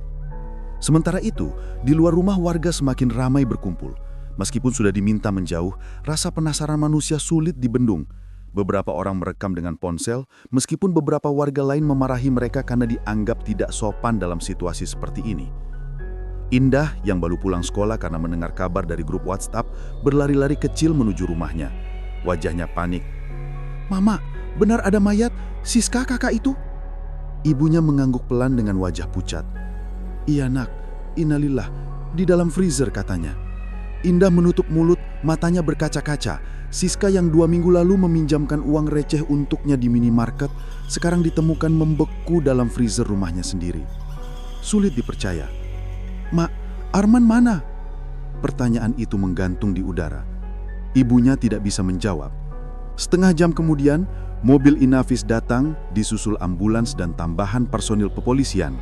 Sementara itu, di luar rumah warga semakin ramai berkumpul. Meskipun sudah diminta menjauh, rasa penasaran manusia sulit dibendung. Beberapa orang merekam dengan ponsel, meskipun beberapa warga lain memarahi mereka karena dianggap tidak sopan dalam situasi seperti ini. Indah, yang baru pulang sekolah karena mendengar kabar dari grup WhatsApp, berlari-lari kecil menuju rumahnya. Wajahnya panik. "Mama, benar ada mayat Siska kakak itu?" Ibunya mengangguk pelan dengan wajah pucat. "Iya nak, innalillah, di dalam freezer," katanya. Indah menutup mulut, matanya berkaca-kaca. Siska yang 2 minggu lalu meminjamkan uang receh untuknya di minimarket, sekarang ditemukan membeku dalam freezer rumahnya sendiri. Sulit dipercaya. "Mak, Arman mana?" Pertanyaan itu menggantung di udara. Ibunya tidak bisa menjawab. Setengah jam kemudian, mobil Inavis datang, disusul ambulans dan tambahan personil kepolisian.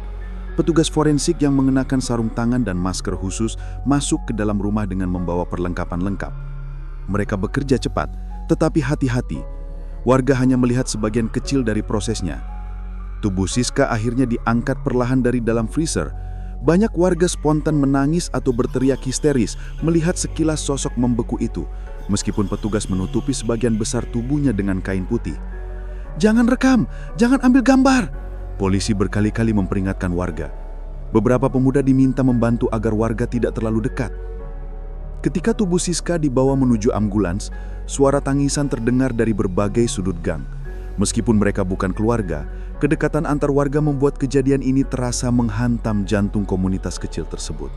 Petugas forensik yang mengenakan sarung tangan dan masker khusus masuk ke dalam rumah dengan membawa perlengkapan lengkap. Mereka bekerja cepat, tetapi hati-hati. Warga hanya melihat sebagian kecil dari prosesnya. Tubuh Siska akhirnya diangkat perlahan dari dalam freezer. Banyak warga spontan menangis atau berteriak histeris melihat sekilas sosok membeku itu, meskipun petugas menutupi sebagian besar tubuhnya dengan kain putih. "Jangan rekam, jangan ambil gambar!" Polisi berkali-kali memperingatkan warga. Beberapa pemuda diminta membantu agar warga tidak terlalu dekat. Ketika tubuh Siska dibawa menuju ambulans, suara tangisan terdengar dari berbagai sudut gang. Meskipun mereka bukan keluarga, kedekatan antar warga membuat kejadian ini terasa menghantam jantung komunitas kecil tersebut.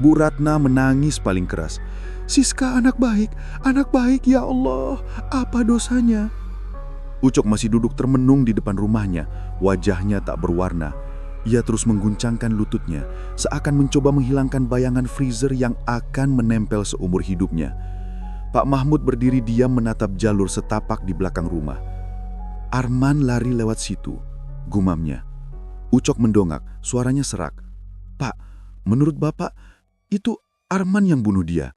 Bu Ratna menangis paling keras. "Siska anak baik ya Allah, apa dosanya?" Ucok masih duduk termenung di depan rumahnya, wajahnya tak berwarna. Ia terus mengguncangkan lututnya, seakan mencoba menghilangkan bayangan freezer yang akan menempel seumur hidupnya. Pak Mahmud berdiri diam menatap jalur setapak di belakang rumah. "Arman lari lewat situ," gumamnya. Ucok mendongak, suaranya serak. "Pak, menurut Bapak, itu Arman yang bunuh dia.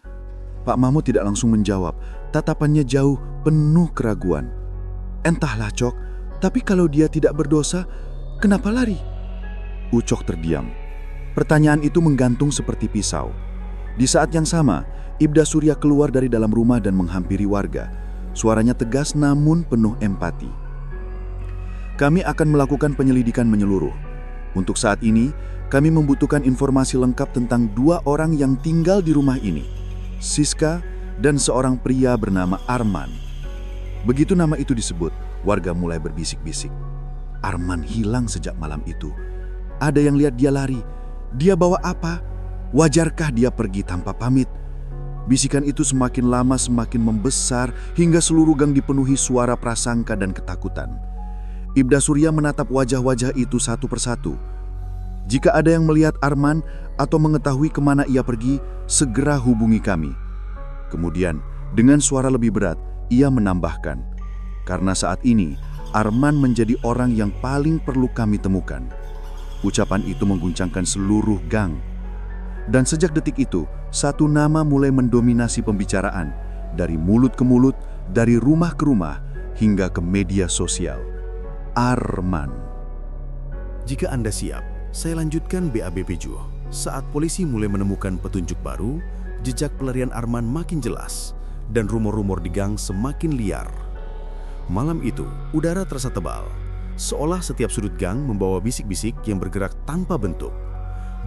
Pak Mahmud tidak langsung menjawab. Tatapannya jauh, penuh keraguan. Entahlah, Cok, tapi kalau dia tidak berdosa, kenapa lari? Ucok terdiam. Pertanyaan itu menggantung seperti pisau. Di saat yang sama, Ibda Surya keluar dari dalam rumah dan menghampiri warga. Suaranya tegas namun penuh empati. Kami akan melakukan penyelidikan menyeluruh. Untuk saat ini, kami membutuhkan informasi lengkap tentang 2 orang yang tinggal di rumah ini, Siska dan seorang pria bernama Arman. Begitu nama itu disebut, warga mulai berbisik-bisik. Arman hilang sejak malam itu. Ada yang lihat dia lari. Dia bawa apa? Wajarkah dia pergi tanpa pamit? Bisikan itu semakin lama semakin membesar hingga seluruh gang dipenuhi suara prasangka dan ketakutan. Ibda Surya menatap wajah-wajah itu satu persatu. Jika ada yang melihat Arman atau mengetahui kemana ia pergi, segera hubungi kami. Kemudian, dengan suara lebih berat, ia menambahkan, karena saat ini, Arman menjadi orang yang paling perlu kami temukan. Ucapan itu mengguncangkan seluruh gang. Dan sejak detik itu, satu nama mulai mendominasi pembicaraan, dari mulut ke mulut, dari rumah ke rumah, hingga ke media sosial. Arman. Jika Anda siap, saya lanjutkan BAB Pejuh. Saat polisi mulai menemukan petunjuk baru, jejak pelarian Arman makin jelas, dan rumor-rumor di gang semakin liar. Malam itu, udara terasa tebal, seolah setiap sudut gang membawa bisik-bisik yang bergerak tanpa bentuk.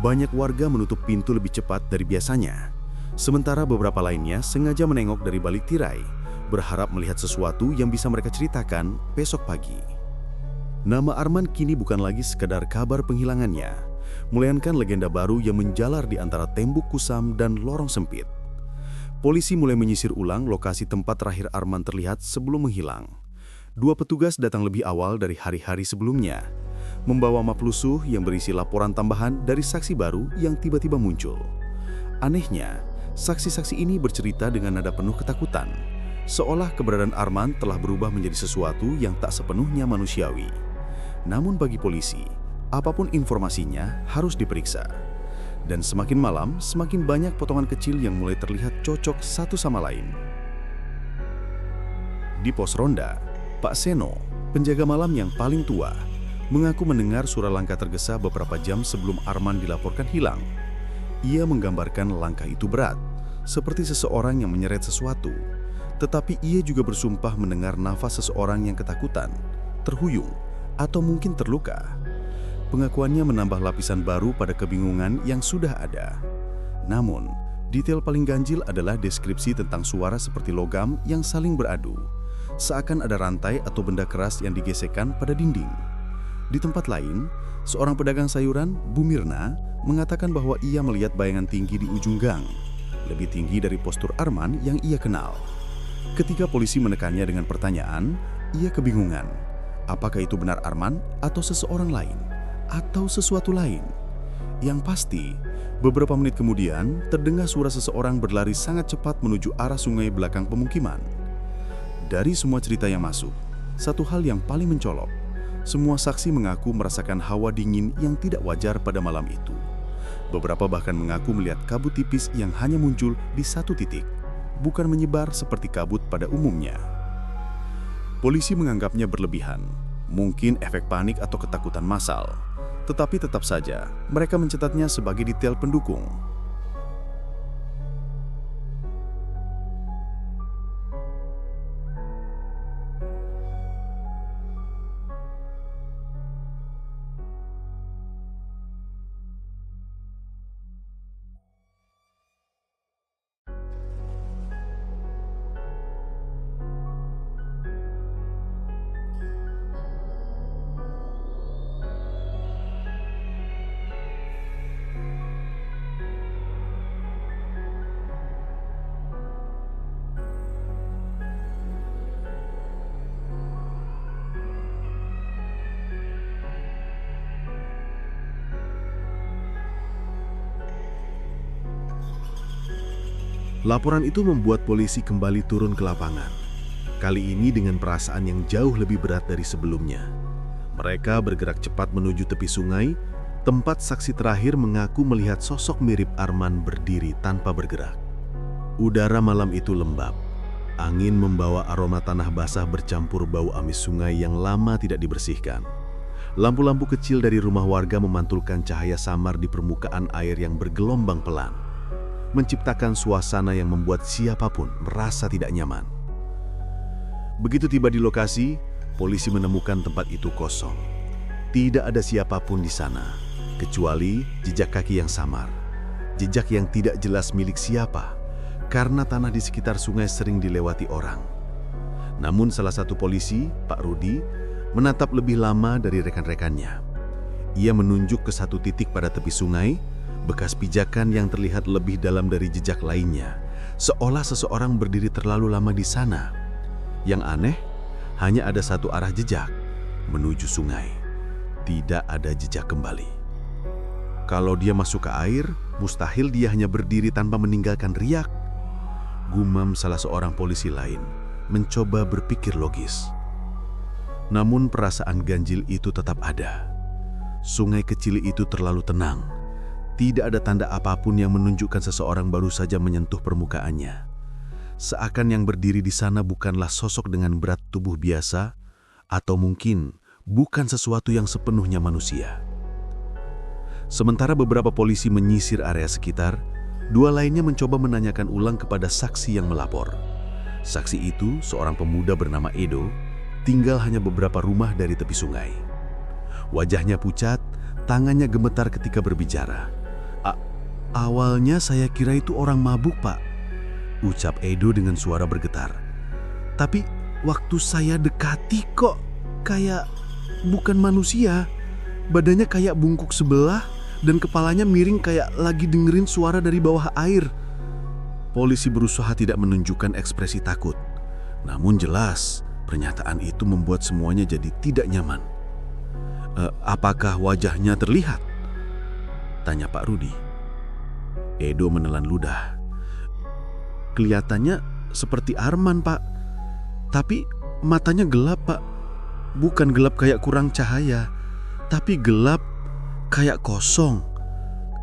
Banyak warga menutup pintu lebih cepat dari biasanya, sementara beberapa lainnya sengaja menengok dari balik tirai, berharap melihat sesuatu yang bisa mereka ceritakan besok pagi. Nama Arman kini bukan lagi sekadar kabar penghilangannya, melainkan legenda baru yang menjalar di antara tembok kusam dan lorong sempit. Polisi mulai menyisir ulang lokasi tempat terakhir Arman terlihat sebelum menghilang. 2 petugas datang lebih awal dari hari-hari sebelumnya, membawa map lusuh yang berisi laporan tambahan dari saksi baru yang tiba-tiba muncul. Anehnya, saksi-saksi ini bercerita dengan nada penuh ketakutan, seolah keberadaan Arman telah berubah menjadi sesuatu yang tak sepenuhnya manusiawi. Namun bagi polisi, apapun informasinya harus diperiksa. Dan semakin malam, semakin banyak potongan kecil yang mulai terlihat cocok satu sama lain. Di pos ronda, Pak Seno, penjaga malam yang paling tua, mengaku mendengar suara langkah tergesa beberapa jam sebelum Arman dilaporkan hilang. Ia menggambarkan langkah itu berat, seperti seseorang yang menyeret sesuatu. Tetapi ia juga bersumpah mendengar nafas seseorang yang ketakutan, terhuyung, atau mungkin terluka. Pengakuannya menambah lapisan baru pada kebingungan yang sudah ada. Namun, detail paling ganjil adalah deskripsi tentang suara seperti logam yang saling beradu, seakan ada rantai atau benda keras yang digesekkan pada dinding. Di tempat lain, seorang pedagang sayuran, Bu Mirna, mengatakan bahwa ia melihat bayangan tinggi di ujung gang, lebih tinggi dari postur Arman yang ia kenal. Ketika polisi menekannya dengan pertanyaan, ia kebingungan. Apakah itu benar Arman atau seseorang lain? Atau sesuatu lain? Yang pasti, beberapa menit kemudian terdengar suara seseorang berlari sangat cepat menuju arah sungai belakang pemukiman. Dari semua cerita yang masuk, satu hal yang paling mencolok, semua saksi mengaku merasakan hawa dingin yang tidak wajar pada malam itu. Beberapa bahkan mengaku melihat kabut tipis yang hanya muncul di satu titik, bukan menyebar seperti kabut pada umumnya. Polisi menganggapnya berlebihan, mungkin efek panik atau ketakutan massal. Tetapi tetap saja, mereka mencatatnya sebagai detail pendukung. Laporan itu membuat polisi kembali turun ke lapangan. Kali ini dengan perasaan yang jauh lebih berat dari sebelumnya. Mereka bergerak cepat menuju tepi sungai, Tempat saksi terakhir mengaku melihat sosok mirip Arman berdiri tanpa bergerak. Udara malam itu lembab. Angin membawa aroma tanah basah bercampur bau amis sungai yang lama tidak dibersihkan. Lampu-lampu kecil dari rumah warga memantulkan cahaya samar di permukaan air yang bergelombang pelan, menciptakan suasana yang membuat siapapun merasa tidak nyaman. Begitu tiba di lokasi, polisi menemukan tempat itu kosong. Tidak ada siapapun di sana, kecuali jejak kaki yang samar. Jejak yang tidak jelas milik siapa, karena tanah di sekitar sungai sering dilewati orang. Namun salah satu polisi, Pak Rudi, menatap lebih lama dari rekan-rekannya. Ia menunjuk ke satu titik pada tepi sungai, bekas pijakan yang terlihat lebih dalam dari jejak lainnya, seolah seseorang berdiri terlalu lama di sana. Yang aneh, hanya ada satu arah jejak, menuju sungai. Tidak ada jejak kembali. Kalau dia masuk ke air, mustahil dia hanya berdiri tanpa meninggalkan riak. Gumam salah seorang polisi lain, mencoba berpikir logis. Namun perasaan ganjil itu tetap ada. Sungai kecil itu terlalu tenang. Tidak ada tanda apapun yang menunjukkan seseorang baru saja menyentuh permukaannya. Seakan yang berdiri di sana bukanlah sosok dengan berat tubuh biasa, atau mungkin bukan sesuatu yang sepenuhnya manusia. Sementara beberapa polisi menyisir area sekitar, dua lainnya mencoba menanyakan ulang kepada saksi yang melapor. Saksi itu, seorang pemuda bernama Edo, tinggal hanya beberapa rumah dari tepi sungai. Wajahnya pucat, tangannya gemetar ketika berbicara. Awalnya saya kira itu orang mabuk, Pak, ucap Edo dengan suara bergetar. Tapi waktu saya dekati kok kayak bukan manusia. Badannya kayak bungkuk sebelah dan kepalanya miring kayak lagi dengerin suara dari bawah air. Polisi berusaha tidak menunjukkan ekspresi takut. Namun jelas, pernyataan itu membuat semuanya jadi tidak nyaman. Apakah wajahnya terlihat? Tanya Pak Rudi. Edo menelan ludah. Kelihatannya seperti Arman, Pak. Tapi matanya gelap, Pak. Bukan gelap kayak kurang cahaya, tapi gelap kayak kosong,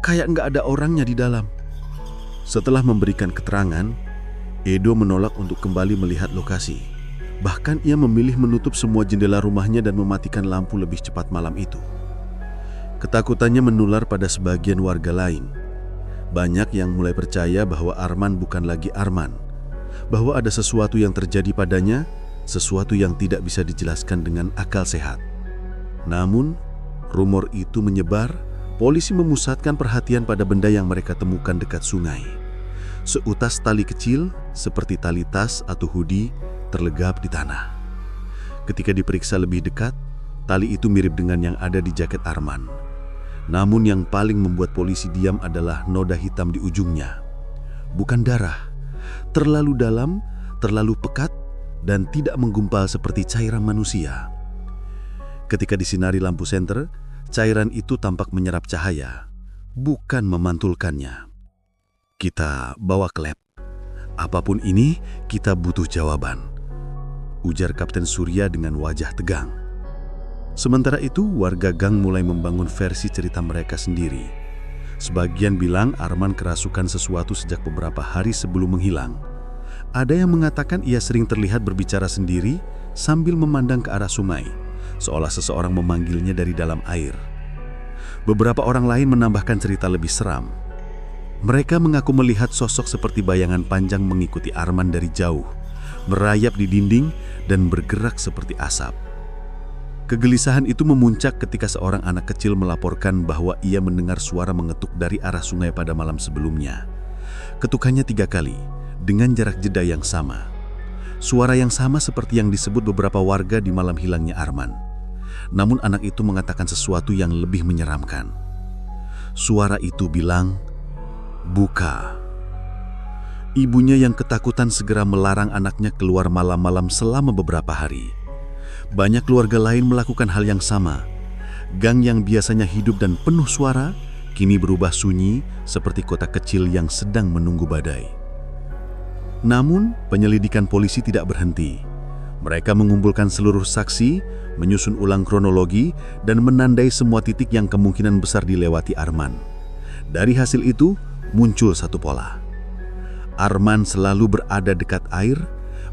kayak nggak ada orangnya di dalam. Setelah memberikan keterangan, Edo menolak untuk kembali melihat lokasi. Bahkan ia memilih menutup semua jendela rumahnya dan mematikan lampu lebih cepat malam itu. Ketakutannya menular pada sebagian warga lain. Banyak yang mulai percaya bahwa Arman bukan lagi Arman, bahwa ada sesuatu yang terjadi padanya, sesuatu yang tidak bisa dijelaskan dengan akal sehat. Namun, rumor itu menyebar. Polisi memusatkan perhatian pada benda yang mereka temukan dekat sungai. Seutas tali kecil, seperti tali tas atau hoodie, terlegap di tanah. Ketika diperiksa lebih dekat, tali itu mirip dengan yang ada di jaket Arman. Namun yang paling membuat polisi diam adalah noda hitam di ujungnya. Bukan darah, terlalu dalam, terlalu pekat, dan tidak menggumpal seperti cairan manusia. Ketika disinari lampu senter, cairan itu tampak menyerap cahaya, bukan memantulkannya. Kita bawa ke lab. Apapun ini, kita butuh jawaban, ujar Kapten Surya dengan wajah tegang. Sementara itu, warga gang mulai membangun versi cerita mereka sendiri. Sebagian bilang Arman kerasukan sesuatu sejak beberapa hari sebelum menghilang. Ada yang mengatakan ia sering terlihat berbicara sendiri sambil memandang ke arah sungai, seolah seseorang memanggilnya dari dalam air. Beberapa orang lain menambahkan cerita lebih seram. Mereka mengaku melihat sosok seperti bayangan panjang mengikuti Arman dari jauh, merayap di dinding dan bergerak seperti asap. Kegelisahan itu memuncak ketika seorang anak kecil melaporkan bahwa ia mendengar suara mengetuk dari arah sungai pada malam sebelumnya. Ketukannya 3 kali, dengan jarak jeda yang sama. Suara yang sama seperti yang disebut beberapa warga di malam hilangnya Arman. Namun anak itu mengatakan sesuatu yang lebih menyeramkan. Suara itu bilang, "Buka." Ibunya yang ketakutan segera melarang anaknya keluar malam-malam selama beberapa hari. Banyak keluarga lain melakukan hal yang sama. Gang yang biasanya hidup dan penuh suara, kini berubah sunyi seperti kota kecil yang sedang menunggu badai. Namun, penyelidikan polisi tidak berhenti. Mereka mengumpulkan seluruh saksi, menyusun ulang kronologi, dan menandai semua titik yang kemungkinan besar dilewati Arman. Dari hasil itu, muncul satu pola. Arman selalu berada dekat air,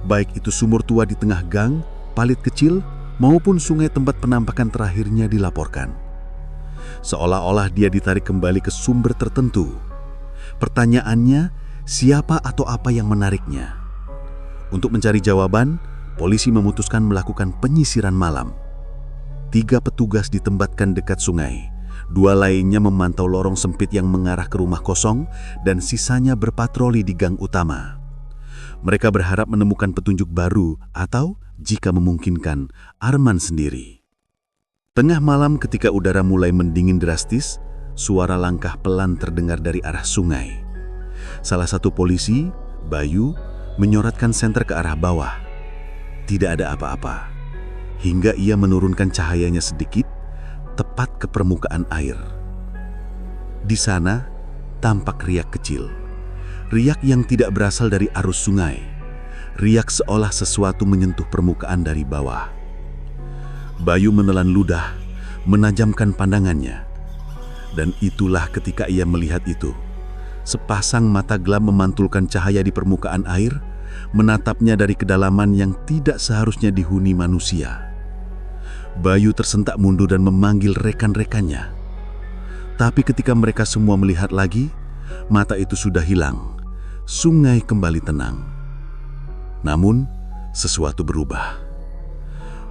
baik itu sumur tua di tengah gang, palit kecil, maupun sungai tempat penampakan terakhirnya dilaporkan. Seolah-olah dia ditarik kembali ke sumber tertentu. Pertanyaannya, siapa atau apa yang menariknya? Untuk mencari jawaban, polisi memutuskan melakukan penyisiran malam. 3 petugas ditempatkan dekat sungai. 2 lainnya memantau lorong sempit yang mengarah ke rumah kosong dan sisanya berpatroli di gang utama. Mereka berharap menemukan petunjuk baru atau, jika memungkinkan, Arman sendiri. Tengah malam ketika udara mulai mendingin drastis, suara langkah pelan terdengar dari arah sungai. Salah satu polisi, Bayu, menyorotkan senter ke arah bawah. Tidak ada apa-apa, hingga ia menurunkan cahayanya sedikit, tepat ke permukaan air. Di sana, tampak riak kecil. Riak yang tidak berasal dari arus sungai. Riak seolah sesuatu menyentuh permukaan dari bawah. Bayu menelan ludah, menajamkan pandangannya. Dan itulah ketika ia melihat itu. Sepasang mata gelap memantulkan cahaya di permukaan air, menatapnya dari kedalaman yang tidak seharusnya dihuni manusia. Bayu tersentak mundur dan memanggil rekan-rekannya. Tapi ketika mereka semua melihat lagi, mata itu sudah hilang. Sungai kembali tenang. Namun, sesuatu berubah.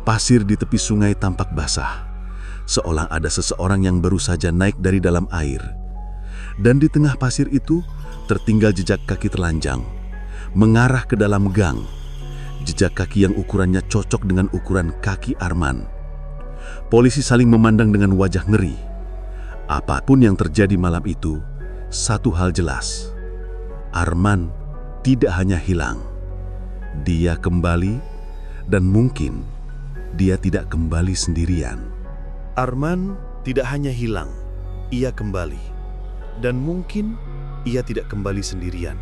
Pasir di tepi sungai tampak basah, seolah ada seseorang yang baru saja naik dari dalam air. Dan di tengah pasir itu, tertinggal jejak kaki telanjang, mengarah ke dalam gang. Jejak kaki yang ukurannya cocok dengan ukuran kaki Arman. Polisi saling memandang dengan wajah ngeri. Apapun yang terjadi malam itu, satu hal jelas. Arman tidak hanya hilang. Dia kembali, dan mungkin dia tidak kembali sendirian. Arman tidak hanya hilang, ia kembali. Dan mungkin ia tidak kembali sendirian.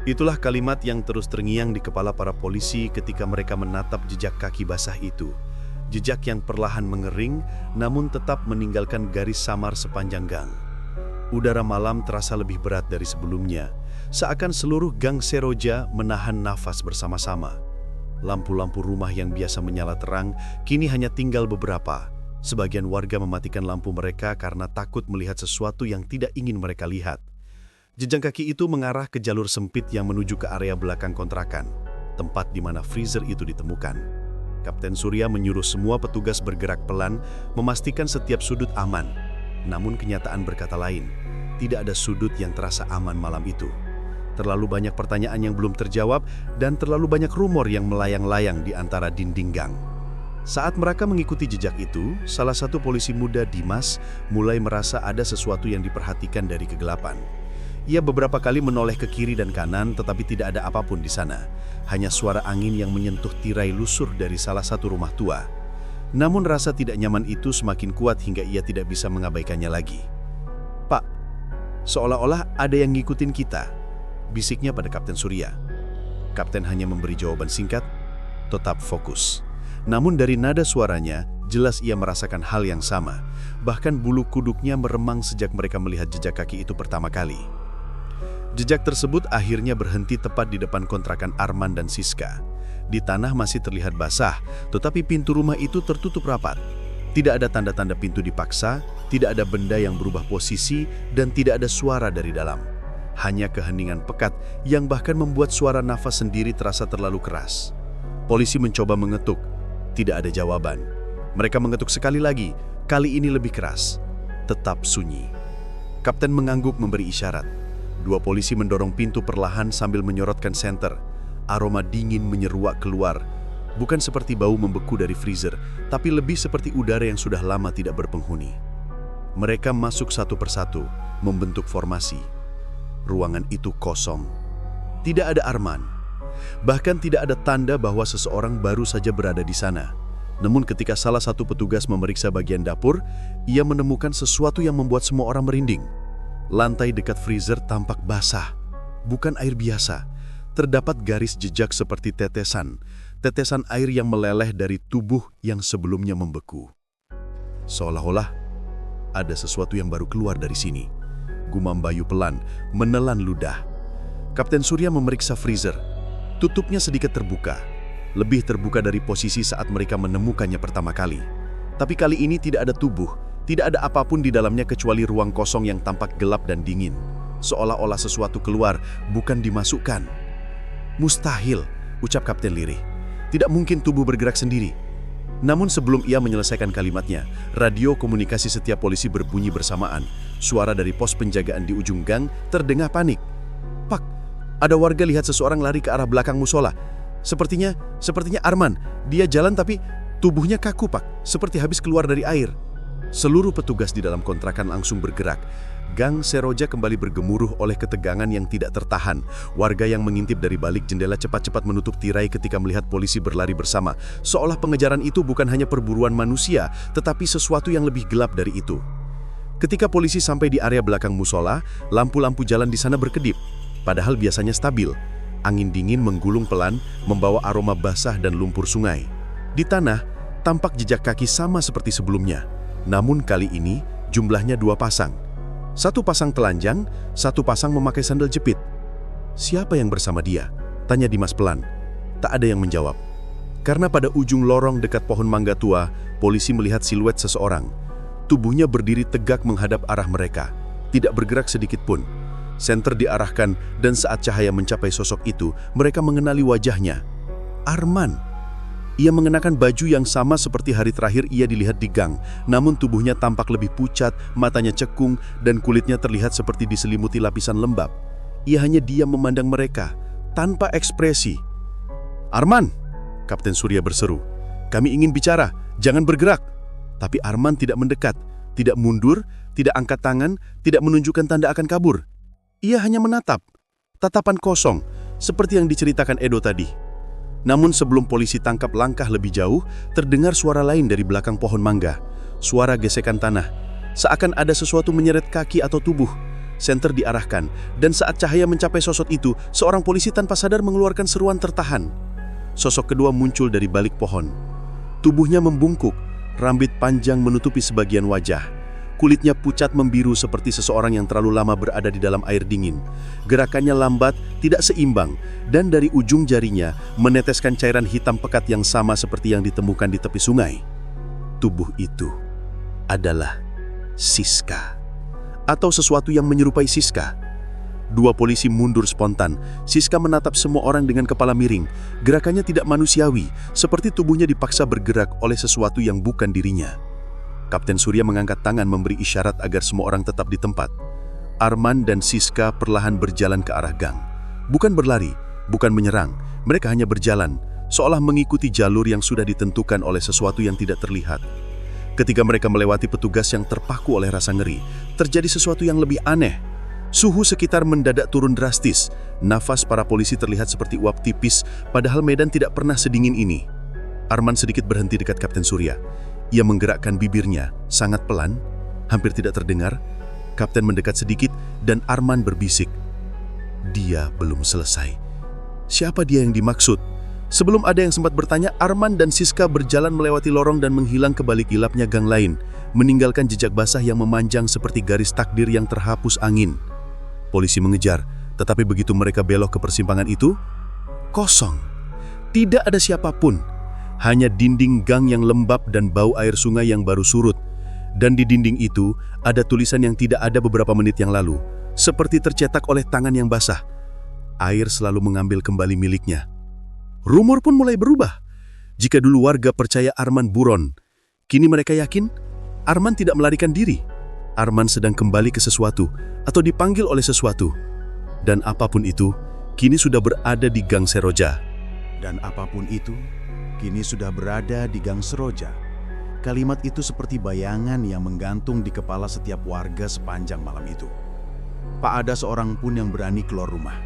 Itulah kalimat yang terus terngiang di kepala para polisi ketika mereka menatap jejak kaki basah itu. Jejak yang perlahan mengering, namun tetap meninggalkan garis samar sepanjang gang. Udara malam terasa lebih berat dari sebelumnya, seakan seluruh gang Seroja menahan nafas bersama-sama. Lampu-lampu rumah yang biasa menyala terang, kini hanya tinggal beberapa. Sebagian warga mematikan lampu mereka karena takut melihat sesuatu yang tidak ingin mereka lihat. Jejak kaki itu mengarah ke jalur sempit yang menuju ke area belakang kontrakan, tempat di mana freezer itu ditemukan. Kapten Surya menyuruh semua petugas bergerak pelan, memastikan setiap sudut aman. Namun kenyataan berkata lain, tidak ada sudut yang terasa aman malam itu. Terlalu banyak pertanyaan yang belum terjawab dan terlalu banyak rumor yang melayang-layang di antara dinding gang. Saat mereka mengikuti jejak itu, salah satu polisi muda, Dimas, mulai merasa ada sesuatu yang diperhatikan dari kegelapan. Ia beberapa kali menoleh ke kiri dan kanan, tetapi tidak ada apapun di sana. Hanya suara angin yang menyentuh tirai lusur dari salah satu rumah tua. Namun rasa tidak nyaman itu semakin kuat hingga ia tidak bisa mengabaikannya lagi. "Pak, seolah-olah ada yang ngikutin kita," bisiknya pada Kapten Surya. Kapten hanya memberi jawaban singkat, "Tetap fokus." Namun dari nada suaranya, jelas ia merasakan hal yang sama. Bahkan bulu kuduknya meremang sejak mereka melihat jejak kaki itu pertama kali. Jejak tersebut akhirnya berhenti tepat di depan kontrakan Arman dan Siska. Di tanah masih terlihat basah, tetapi pintu rumah itu tertutup rapat. Tidak ada tanda-tanda pintu dipaksa, tidak ada benda yang berubah posisi, dan tidak ada suara dari dalam. Hanya keheningan pekat yang bahkan membuat suara nafas sendiri terasa terlalu keras. Polisi mencoba mengetuk, tidak ada jawaban. Mereka mengetuk sekali lagi, kali ini lebih keras. Tetap sunyi. Kapten mengangguk memberi isyarat. 2 polisi mendorong pintu perlahan sambil menyorotkan senter. Aroma dingin menyeruak keluar. Bukan seperti bau membeku dari freezer, tapi lebih seperti udara yang sudah lama tidak berpenghuni. Mereka masuk satu persatu, membentuk formasi. Ruangan itu kosong. Tidak ada Arman. Bahkan tidak ada tanda bahwa seseorang baru saja berada di sana. Namun ketika salah satu petugas memeriksa bagian dapur, ia menemukan sesuatu yang membuat semua orang merinding. Lantai dekat freezer tampak basah, bukan air biasa. Terdapat garis jejak seperti tetesan, tetesan air yang meleleh dari tubuh yang sebelumnya membeku. Seolah-olah ada sesuatu yang baru keluar dari sini. Gumam Bayu pelan, menelan ludah. Kapten Surya memeriksa freezer. Tutupnya sedikit terbuka. Lebih terbuka dari posisi saat mereka menemukannya pertama kali. Tapi kali ini tidak ada tubuh, tidak ada apapun di dalamnya kecuali ruang kosong yang tampak gelap dan dingin. Seolah-olah sesuatu keluar, bukan dimasukkan. Mustahil, ucap Kapten lirih. Tidak mungkin tubuh bergerak sendiri. Namun sebelum ia menyelesaikan kalimatnya, radio komunikasi setiap polisi berbunyi bersamaan. Suara dari pos penjagaan di ujung gang terdengar panik. Pak, ada warga lihat seseorang lari ke arah belakang musola. Sepertinya Arman. Dia jalan tapi tubuhnya kaku, Pak, seperti habis keluar dari air. Seluruh petugas di dalam kontrakan langsung bergerak. Gang Seroja kembali bergemuruh oleh ketegangan yang tidak tertahan. Warga yang mengintip dari balik jendela cepat-cepat menutup tirai ketika melihat polisi berlari bersama. Seolah pengejaran itu bukan hanya perburuan manusia, tetapi sesuatu yang lebih gelap dari itu. Ketika polisi sampai di area belakang musola, lampu-lampu jalan di sana berkedip. Padahal biasanya stabil. Angin dingin menggulung pelan, membawa aroma basah dan lumpur sungai. Di tanah, tampak jejak kaki sama seperti sebelumnya. Namun kali ini, jumlahnya 2 pasang. 1 pasang telanjang, 1 pasang memakai sandal jepit. Siapa yang bersama dia? Tanya Dimas pelan. Tak ada yang menjawab. Karena pada ujung lorong dekat pohon mangga tua, polisi melihat siluet seseorang. Tubuhnya berdiri tegak menghadap arah mereka. Tidak bergerak sedikit pun. Senter diarahkan dan saat cahaya mencapai sosok itu, mereka mengenali wajahnya. Arman. Ia mengenakan baju yang sama seperti hari terakhir ia dilihat di gang, namun tubuhnya tampak lebih pucat, matanya cekung, dan kulitnya terlihat seperti diselimuti lapisan lembab. Ia hanya diam memandang mereka, tanpa ekspresi. Arman, Kapten Surya berseru. Kami ingin bicara, jangan bergerak. Tapi Arman tidak mendekat, tidak mundur, tidak angkat tangan, tidak menunjukkan tanda akan kabur. Ia hanya menatap, tatapan kosong, seperti yang diceritakan Edo tadi. Namun sebelum polisi tangkap langkah lebih jauh, terdengar suara lain dari belakang pohon mangga. Suara gesekan tanah. Seakan ada sesuatu menyeret kaki atau tubuh. Senter diarahkan, dan saat cahaya mencapai sosok itu, seorang polisi tanpa sadar mengeluarkan seruan tertahan. Sosok kedua muncul dari balik pohon. Tubuhnya membungkuk, rambut panjang menutupi sebagian wajah. Kulitnya pucat membiru seperti seseorang yang terlalu lama berada di dalam air dingin. Gerakannya lambat, tidak seimbang, dan dari ujung jarinya meneteskan cairan hitam pekat yang sama seperti yang ditemukan di tepi sungai. Tubuh itu adalah Siska, atau sesuatu yang menyerupai Siska. 2 polisi mundur spontan. Siska menatap semua orang dengan kepala miring. Gerakannya tidak manusiawi, seperti tubuhnya dipaksa bergerak oleh sesuatu yang bukan dirinya. Kapten Surya mengangkat tangan memberi isyarat agar semua orang tetap di tempat. Arman dan Siska perlahan berjalan ke arah gang. Bukan berlari, bukan menyerang. Mereka hanya berjalan, seolah mengikuti jalur yang sudah ditentukan oleh sesuatu yang tidak terlihat. Ketika mereka melewati petugas yang terpaku oleh rasa ngeri, terjadi sesuatu yang lebih aneh. Suhu sekitar mendadak turun drastis. Nafas para polisi terlihat seperti uap tipis, padahal medan tidak pernah sedingin ini. Arman sedikit berhenti dekat Kapten Surya. Ia menggerakkan bibirnya, sangat pelan, hampir tidak terdengar. Kapten mendekat sedikit dan Arman berbisik. Dia belum selesai. Siapa dia yang dimaksud? Sebelum ada yang sempat bertanya, Arman dan Siska berjalan melewati lorong dan menghilang ke balik gelapnya gang lain, meninggalkan jejak basah yang memanjang seperti garis takdir yang terhapus angin. Polisi mengejar, tetapi begitu mereka belok ke persimpangan itu, kosong. Tidak ada siapapun. Hanya dinding gang yang lembab dan bau air sungai yang baru surut. Dan di dinding itu ada tulisan yang tidak ada beberapa menit yang lalu, seperti tercetak oleh tangan yang basah. Air selalu mengambil kembali miliknya. Rumor pun mulai berubah. Jika dulu warga percaya Arman buron, kini mereka yakin Arman tidak melarikan diri. Arman sedang kembali ke sesuatu atau dipanggil oleh sesuatu. Dan apapun itu, kini sudah berada di Gang Seroja. Dan apapun itu, kini sudah berada di Gang Seroja. Kalimat itu seperti bayangan yang menggantung di kepala setiap warga sepanjang malam itu. Tak ada seorang pun yang berani keluar rumah,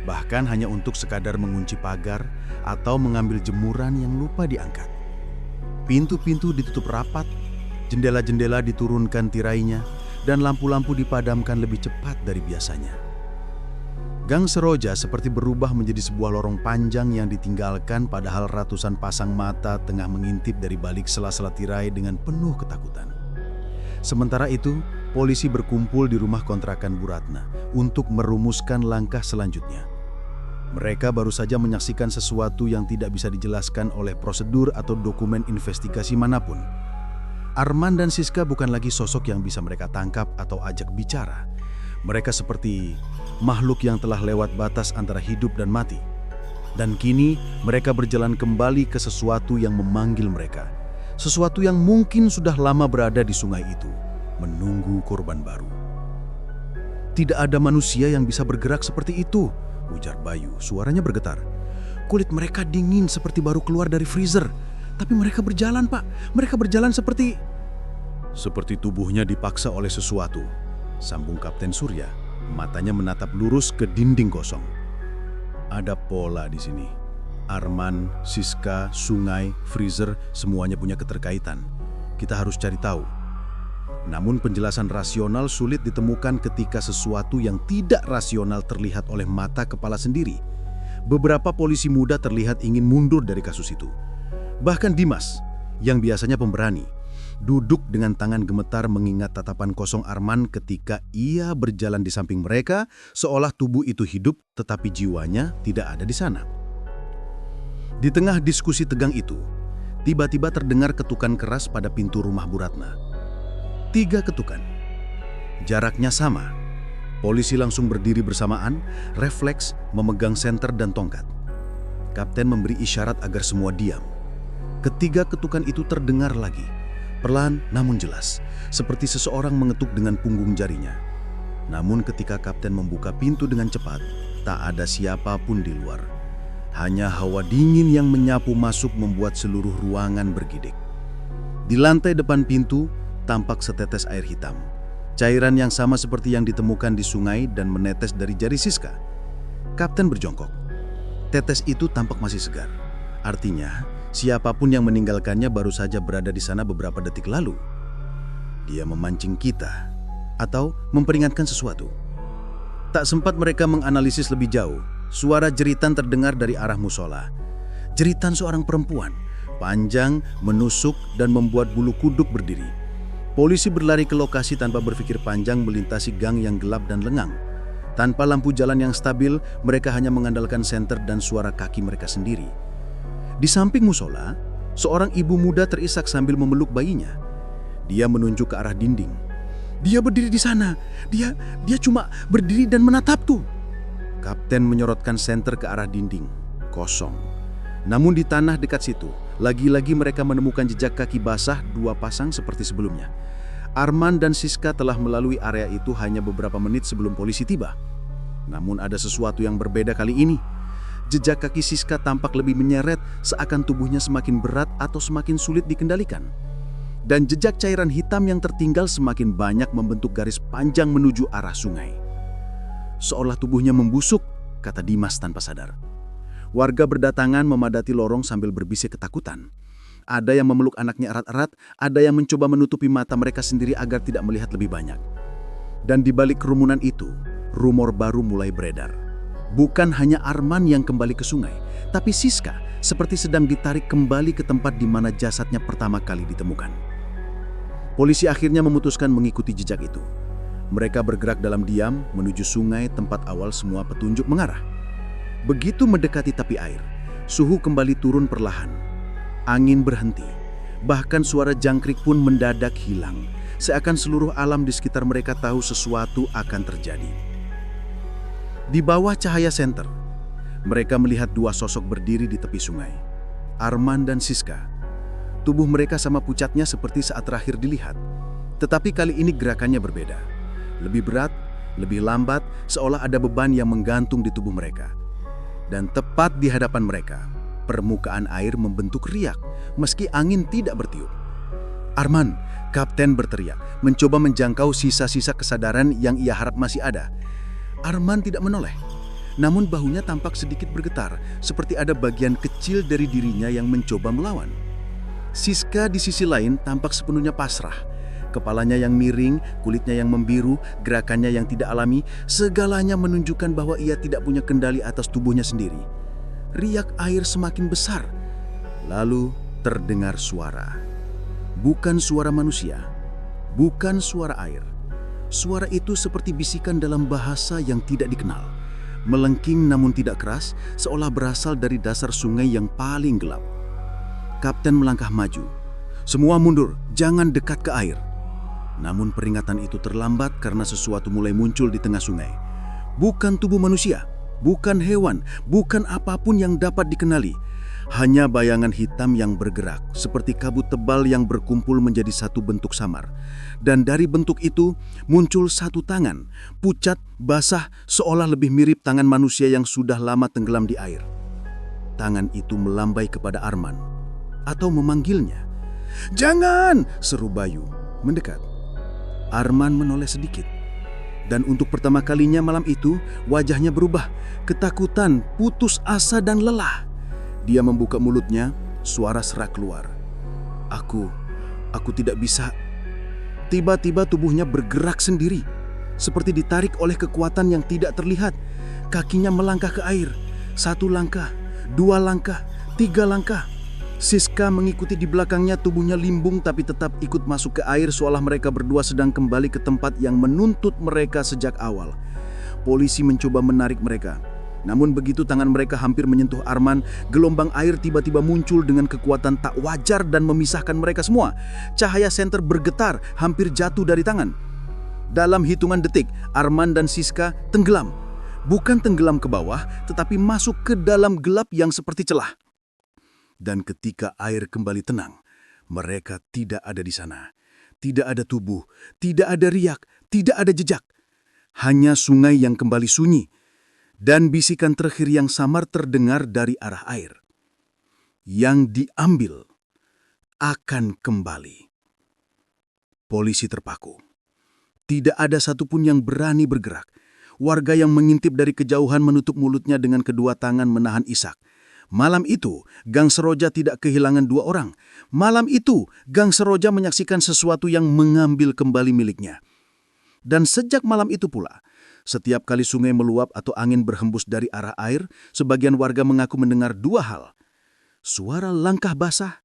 bahkan hanya untuk sekadar mengunci pagar atau mengambil jemuran yang lupa diangkat. Pintu-pintu ditutup rapat, jendela-jendela diturunkan tirainya, dan lampu-lampu dipadamkan lebih cepat dari biasanya. Gang Seroja seperti berubah menjadi sebuah lorong panjang yang ditinggalkan, padahal ratusan pasang mata tengah mengintip dari balik sela-sela tirai dengan penuh ketakutan. Sementara itu, polisi berkumpul di rumah kontrakan Bu Ratna untuk merumuskan langkah selanjutnya. Mereka baru saja menyaksikan sesuatu yang tidak bisa dijelaskan oleh prosedur atau dokumen investigasi manapun. Arman dan Siska bukan lagi sosok yang bisa mereka tangkap atau ajak bicara. Mereka seperti makhluk yang telah lewat batas antara hidup dan mati. Dan kini mereka berjalan kembali ke sesuatu yang memanggil mereka. Sesuatu yang mungkin sudah lama berada di sungai itu, menunggu korban baru. Tidak ada manusia yang bisa bergerak seperti itu, ujar Bayu, suaranya bergetar. Kulit mereka dingin seperti baru keluar dari freezer. Tapi mereka berjalan, Pak. Mereka berjalan seperti tubuhnya dipaksa oleh sesuatu, sambung Kapten Surya. Matanya menatap lurus ke dinding kosong. Ada pola di sini. Arman, Siska, sungai, freezer, semuanya punya keterkaitan. Kita harus cari tahu. Namun penjelasan rasional sulit ditemukan ketika sesuatu yang tidak rasional terlihat oleh mata kepala sendiri. Beberapa polisi muda terlihat ingin mundur dari kasus itu. Bahkan Dimas, yang biasanya pemberani, duduk dengan tangan gemetar mengingat tatapan kosong Arman ketika ia berjalan di samping mereka, seolah tubuh itu hidup tetapi jiwanya tidak ada di sana. Di tengah diskusi tegang itu, tiba-tiba terdengar ketukan keras pada pintu rumah Bu Ratna. 3 ketukan. Jaraknya sama. Polisi langsung berdiri bersamaan, refleks memegang senter dan tongkat. Kapten memberi isyarat agar semua diam. Ketiga ketukan itu terdengar lagi. Perlahan namun jelas, seperti seseorang mengetuk dengan punggung jarinya. Namun ketika Kapten membuka pintu dengan cepat, tak ada siapapun di luar. Hanya hawa dingin yang menyapu masuk membuat seluruh ruangan bergidik. Di lantai depan pintu, tampak setetes air hitam. Cairan yang sama seperti yang ditemukan di sungai dan menetes dari jari Siska. Kapten berjongkok. Tetes itu tampak masih segar. Artinya, siapapun yang meninggalkannya baru saja berada di sana beberapa detik lalu. Dia memancing kita atau memperingatkan sesuatu. Tak sempat mereka menganalisis lebih jauh, suara jeritan terdengar dari arah musola. Jeritan seorang perempuan, panjang, menusuk, dan membuat bulu kuduk berdiri. Polisi berlari ke lokasi tanpa berpikir panjang melintasi gang yang gelap dan lengang. Tanpa lampu jalan yang stabil, mereka hanya mengandalkan senter dan suara kaki mereka sendiri. Di samping musola, seorang ibu muda terisak sambil memeluk bayinya. Dia menunjuk ke arah dinding. Dia berdiri di sana. Dia cuma berdiri dan menatapku. Kapten menyorotkan senter ke arah dinding. Kosong. Namun di tanah dekat situ, lagi-lagi mereka menemukan jejak kaki basah 2 pasang seperti sebelumnya. Arman dan Siska telah melalui area itu hanya beberapa menit sebelum polisi tiba. Namun ada sesuatu yang berbeda kali ini. Jejak kaki Siska tampak lebih menyeret, seakan tubuhnya semakin berat atau semakin sulit dikendalikan. Dan jejak cairan hitam yang tertinggal semakin banyak membentuk garis panjang menuju arah sungai. Seolah tubuhnya membusuk, kata Dimas tanpa sadar. Warga berdatangan memadati lorong sambil berbisik ketakutan. Ada yang memeluk anaknya erat-erat, ada yang mencoba menutupi mata mereka sendiri agar tidak melihat lebih banyak. Dan di balik kerumunan itu, rumor baru mulai beredar. Bukan hanya Arman yang kembali ke sungai, tapi Siska seperti sedang ditarik kembali ke tempat di mana jasadnya pertama kali ditemukan. Polisi akhirnya memutuskan mengikuti jejak itu. Mereka bergerak dalam diam menuju sungai tempat awal semua petunjuk mengarah. Begitu mendekati tepi air, suhu kembali turun perlahan. Angin berhenti, bahkan suara jangkrik pun mendadak hilang. Seakan seluruh alam di sekitar mereka tahu sesuatu akan terjadi. Di bawah cahaya senter, mereka melihat 2 sosok berdiri di tepi sungai. Arman dan Siska. Tubuh mereka sama pucatnya seperti saat terakhir dilihat. Tetapi kali ini gerakannya berbeda. Lebih berat, lebih lambat, seolah ada beban yang menggantung di tubuh mereka. Dan tepat di hadapan mereka, permukaan air membentuk riak, meski angin tidak bertiup. Arman, Kapten berteriak, mencoba menjangkau sisa-sisa kesadaran yang ia harap masih ada. Arman tidak menoleh, namun bahunya tampak sedikit bergetar, seperti ada bagian kecil dari dirinya yang mencoba melawan. Siska di sisi lain tampak sepenuhnya pasrah. Kepalanya yang miring, kulitnya yang membiru, gerakannya yang tidak alami, segalanya menunjukkan bahwa ia tidak punya kendali atas tubuhnya sendiri. Riak air semakin besar. Lalu terdengar suara. Bukan suara manusia, bukan suara air. Suara itu seperti bisikan dalam bahasa yang tidak dikenal. Melengking namun tidak keras, seolah berasal dari dasar sungai yang paling gelap. Kapten melangkah maju. "Semua mundur, jangan dekat ke air." Namun peringatan itu terlambat karena sesuatu mulai muncul di tengah sungai. Bukan tubuh manusia, bukan hewan, bukan apapun yang dapat dikenali. Hanya bayangan hitam yang bergerak, seperti kabut tebal yang berkumpul menjadi satu bentuk samar. Dan dari bentuk itu muncul satu tangan, pucat, basah, seolah lebih mirip tangan manusia yang sudah lama tenggelam di air. Tangan itu melambai kepada Arman, atau memanggilnya. "Jangan!" seru Bayu, mendekat. Arman menoleh sedikit. Dan untuk pertama kalinya malam itu, wajahnya berubah. Ketakutan, putus asa, dan lelah. Dia membuka mulutnya, suara serak keluar. Aku tidak bisa." Tiba-tiba tubuhnya bergerak sendiri, seperti ditarik oleh kekuatan yang tidak terlihat. Kakinya melangkah ke air. 1 langkah, 2 langkah, 3 langkah. Siska mengikuti di belakangnya, tubuhnya limbung tapi tetap ikut masuk ke air seolah mereka berdua sedang kembali ke tempat yang menuntut mereka sejak awal. Polisi mencoba menarik mereka. Namun begitu tangan mereka hampir menyentuh Arman, gelombang air tiba-tiba muncul dengan kekuatan tak wajar dan memisahkan mereka semua. Cahaya senter bergetar, hampir jatuh dari tangan. Dalam hitungan detik, Arman dan Siska tenggelam. Bukan tenggelam ke bawah, tetapi masuk ke dalam gelap yang seperti celah. Dan ketika air kembali tenang, mereka tidak ada di sana. Tidak ada tubuh, tidak ada riak, tidak ada jejak. Hanya sungai yang kembali sunyi. Dan bisikan terakhir yang samar terdengar dari arah air. Yang diambil akan kembali. Polisi terpaku. Tidak ada satupun yang berani bergerak. Warga yang mengintip dari kejauhan menutup mulutnya dengan kedua tangan menahan isak. Malam itu, Gang Seroja tidak kehilangan 2 orang. Malam itu, Gang Seroja menyaksikan sesuatu yang mengambil kembali miliknya. Dan sejak malam itu pula, setiap kali sungai meluap atau angin berhembus dari arah air, sebagian warga mengaku mendengar 2 hal. Suara langkah basah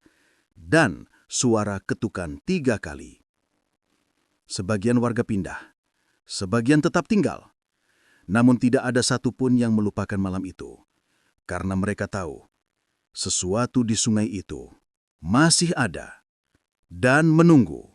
dan suara ketukan 3 kali. Sebagian warga pindah, sebagian tetap tinggal. Namun tidak ada satupun yang melupakan malam itu. Karena mereka tahu, sesuatu di sungai itu masih ada dan menunggu.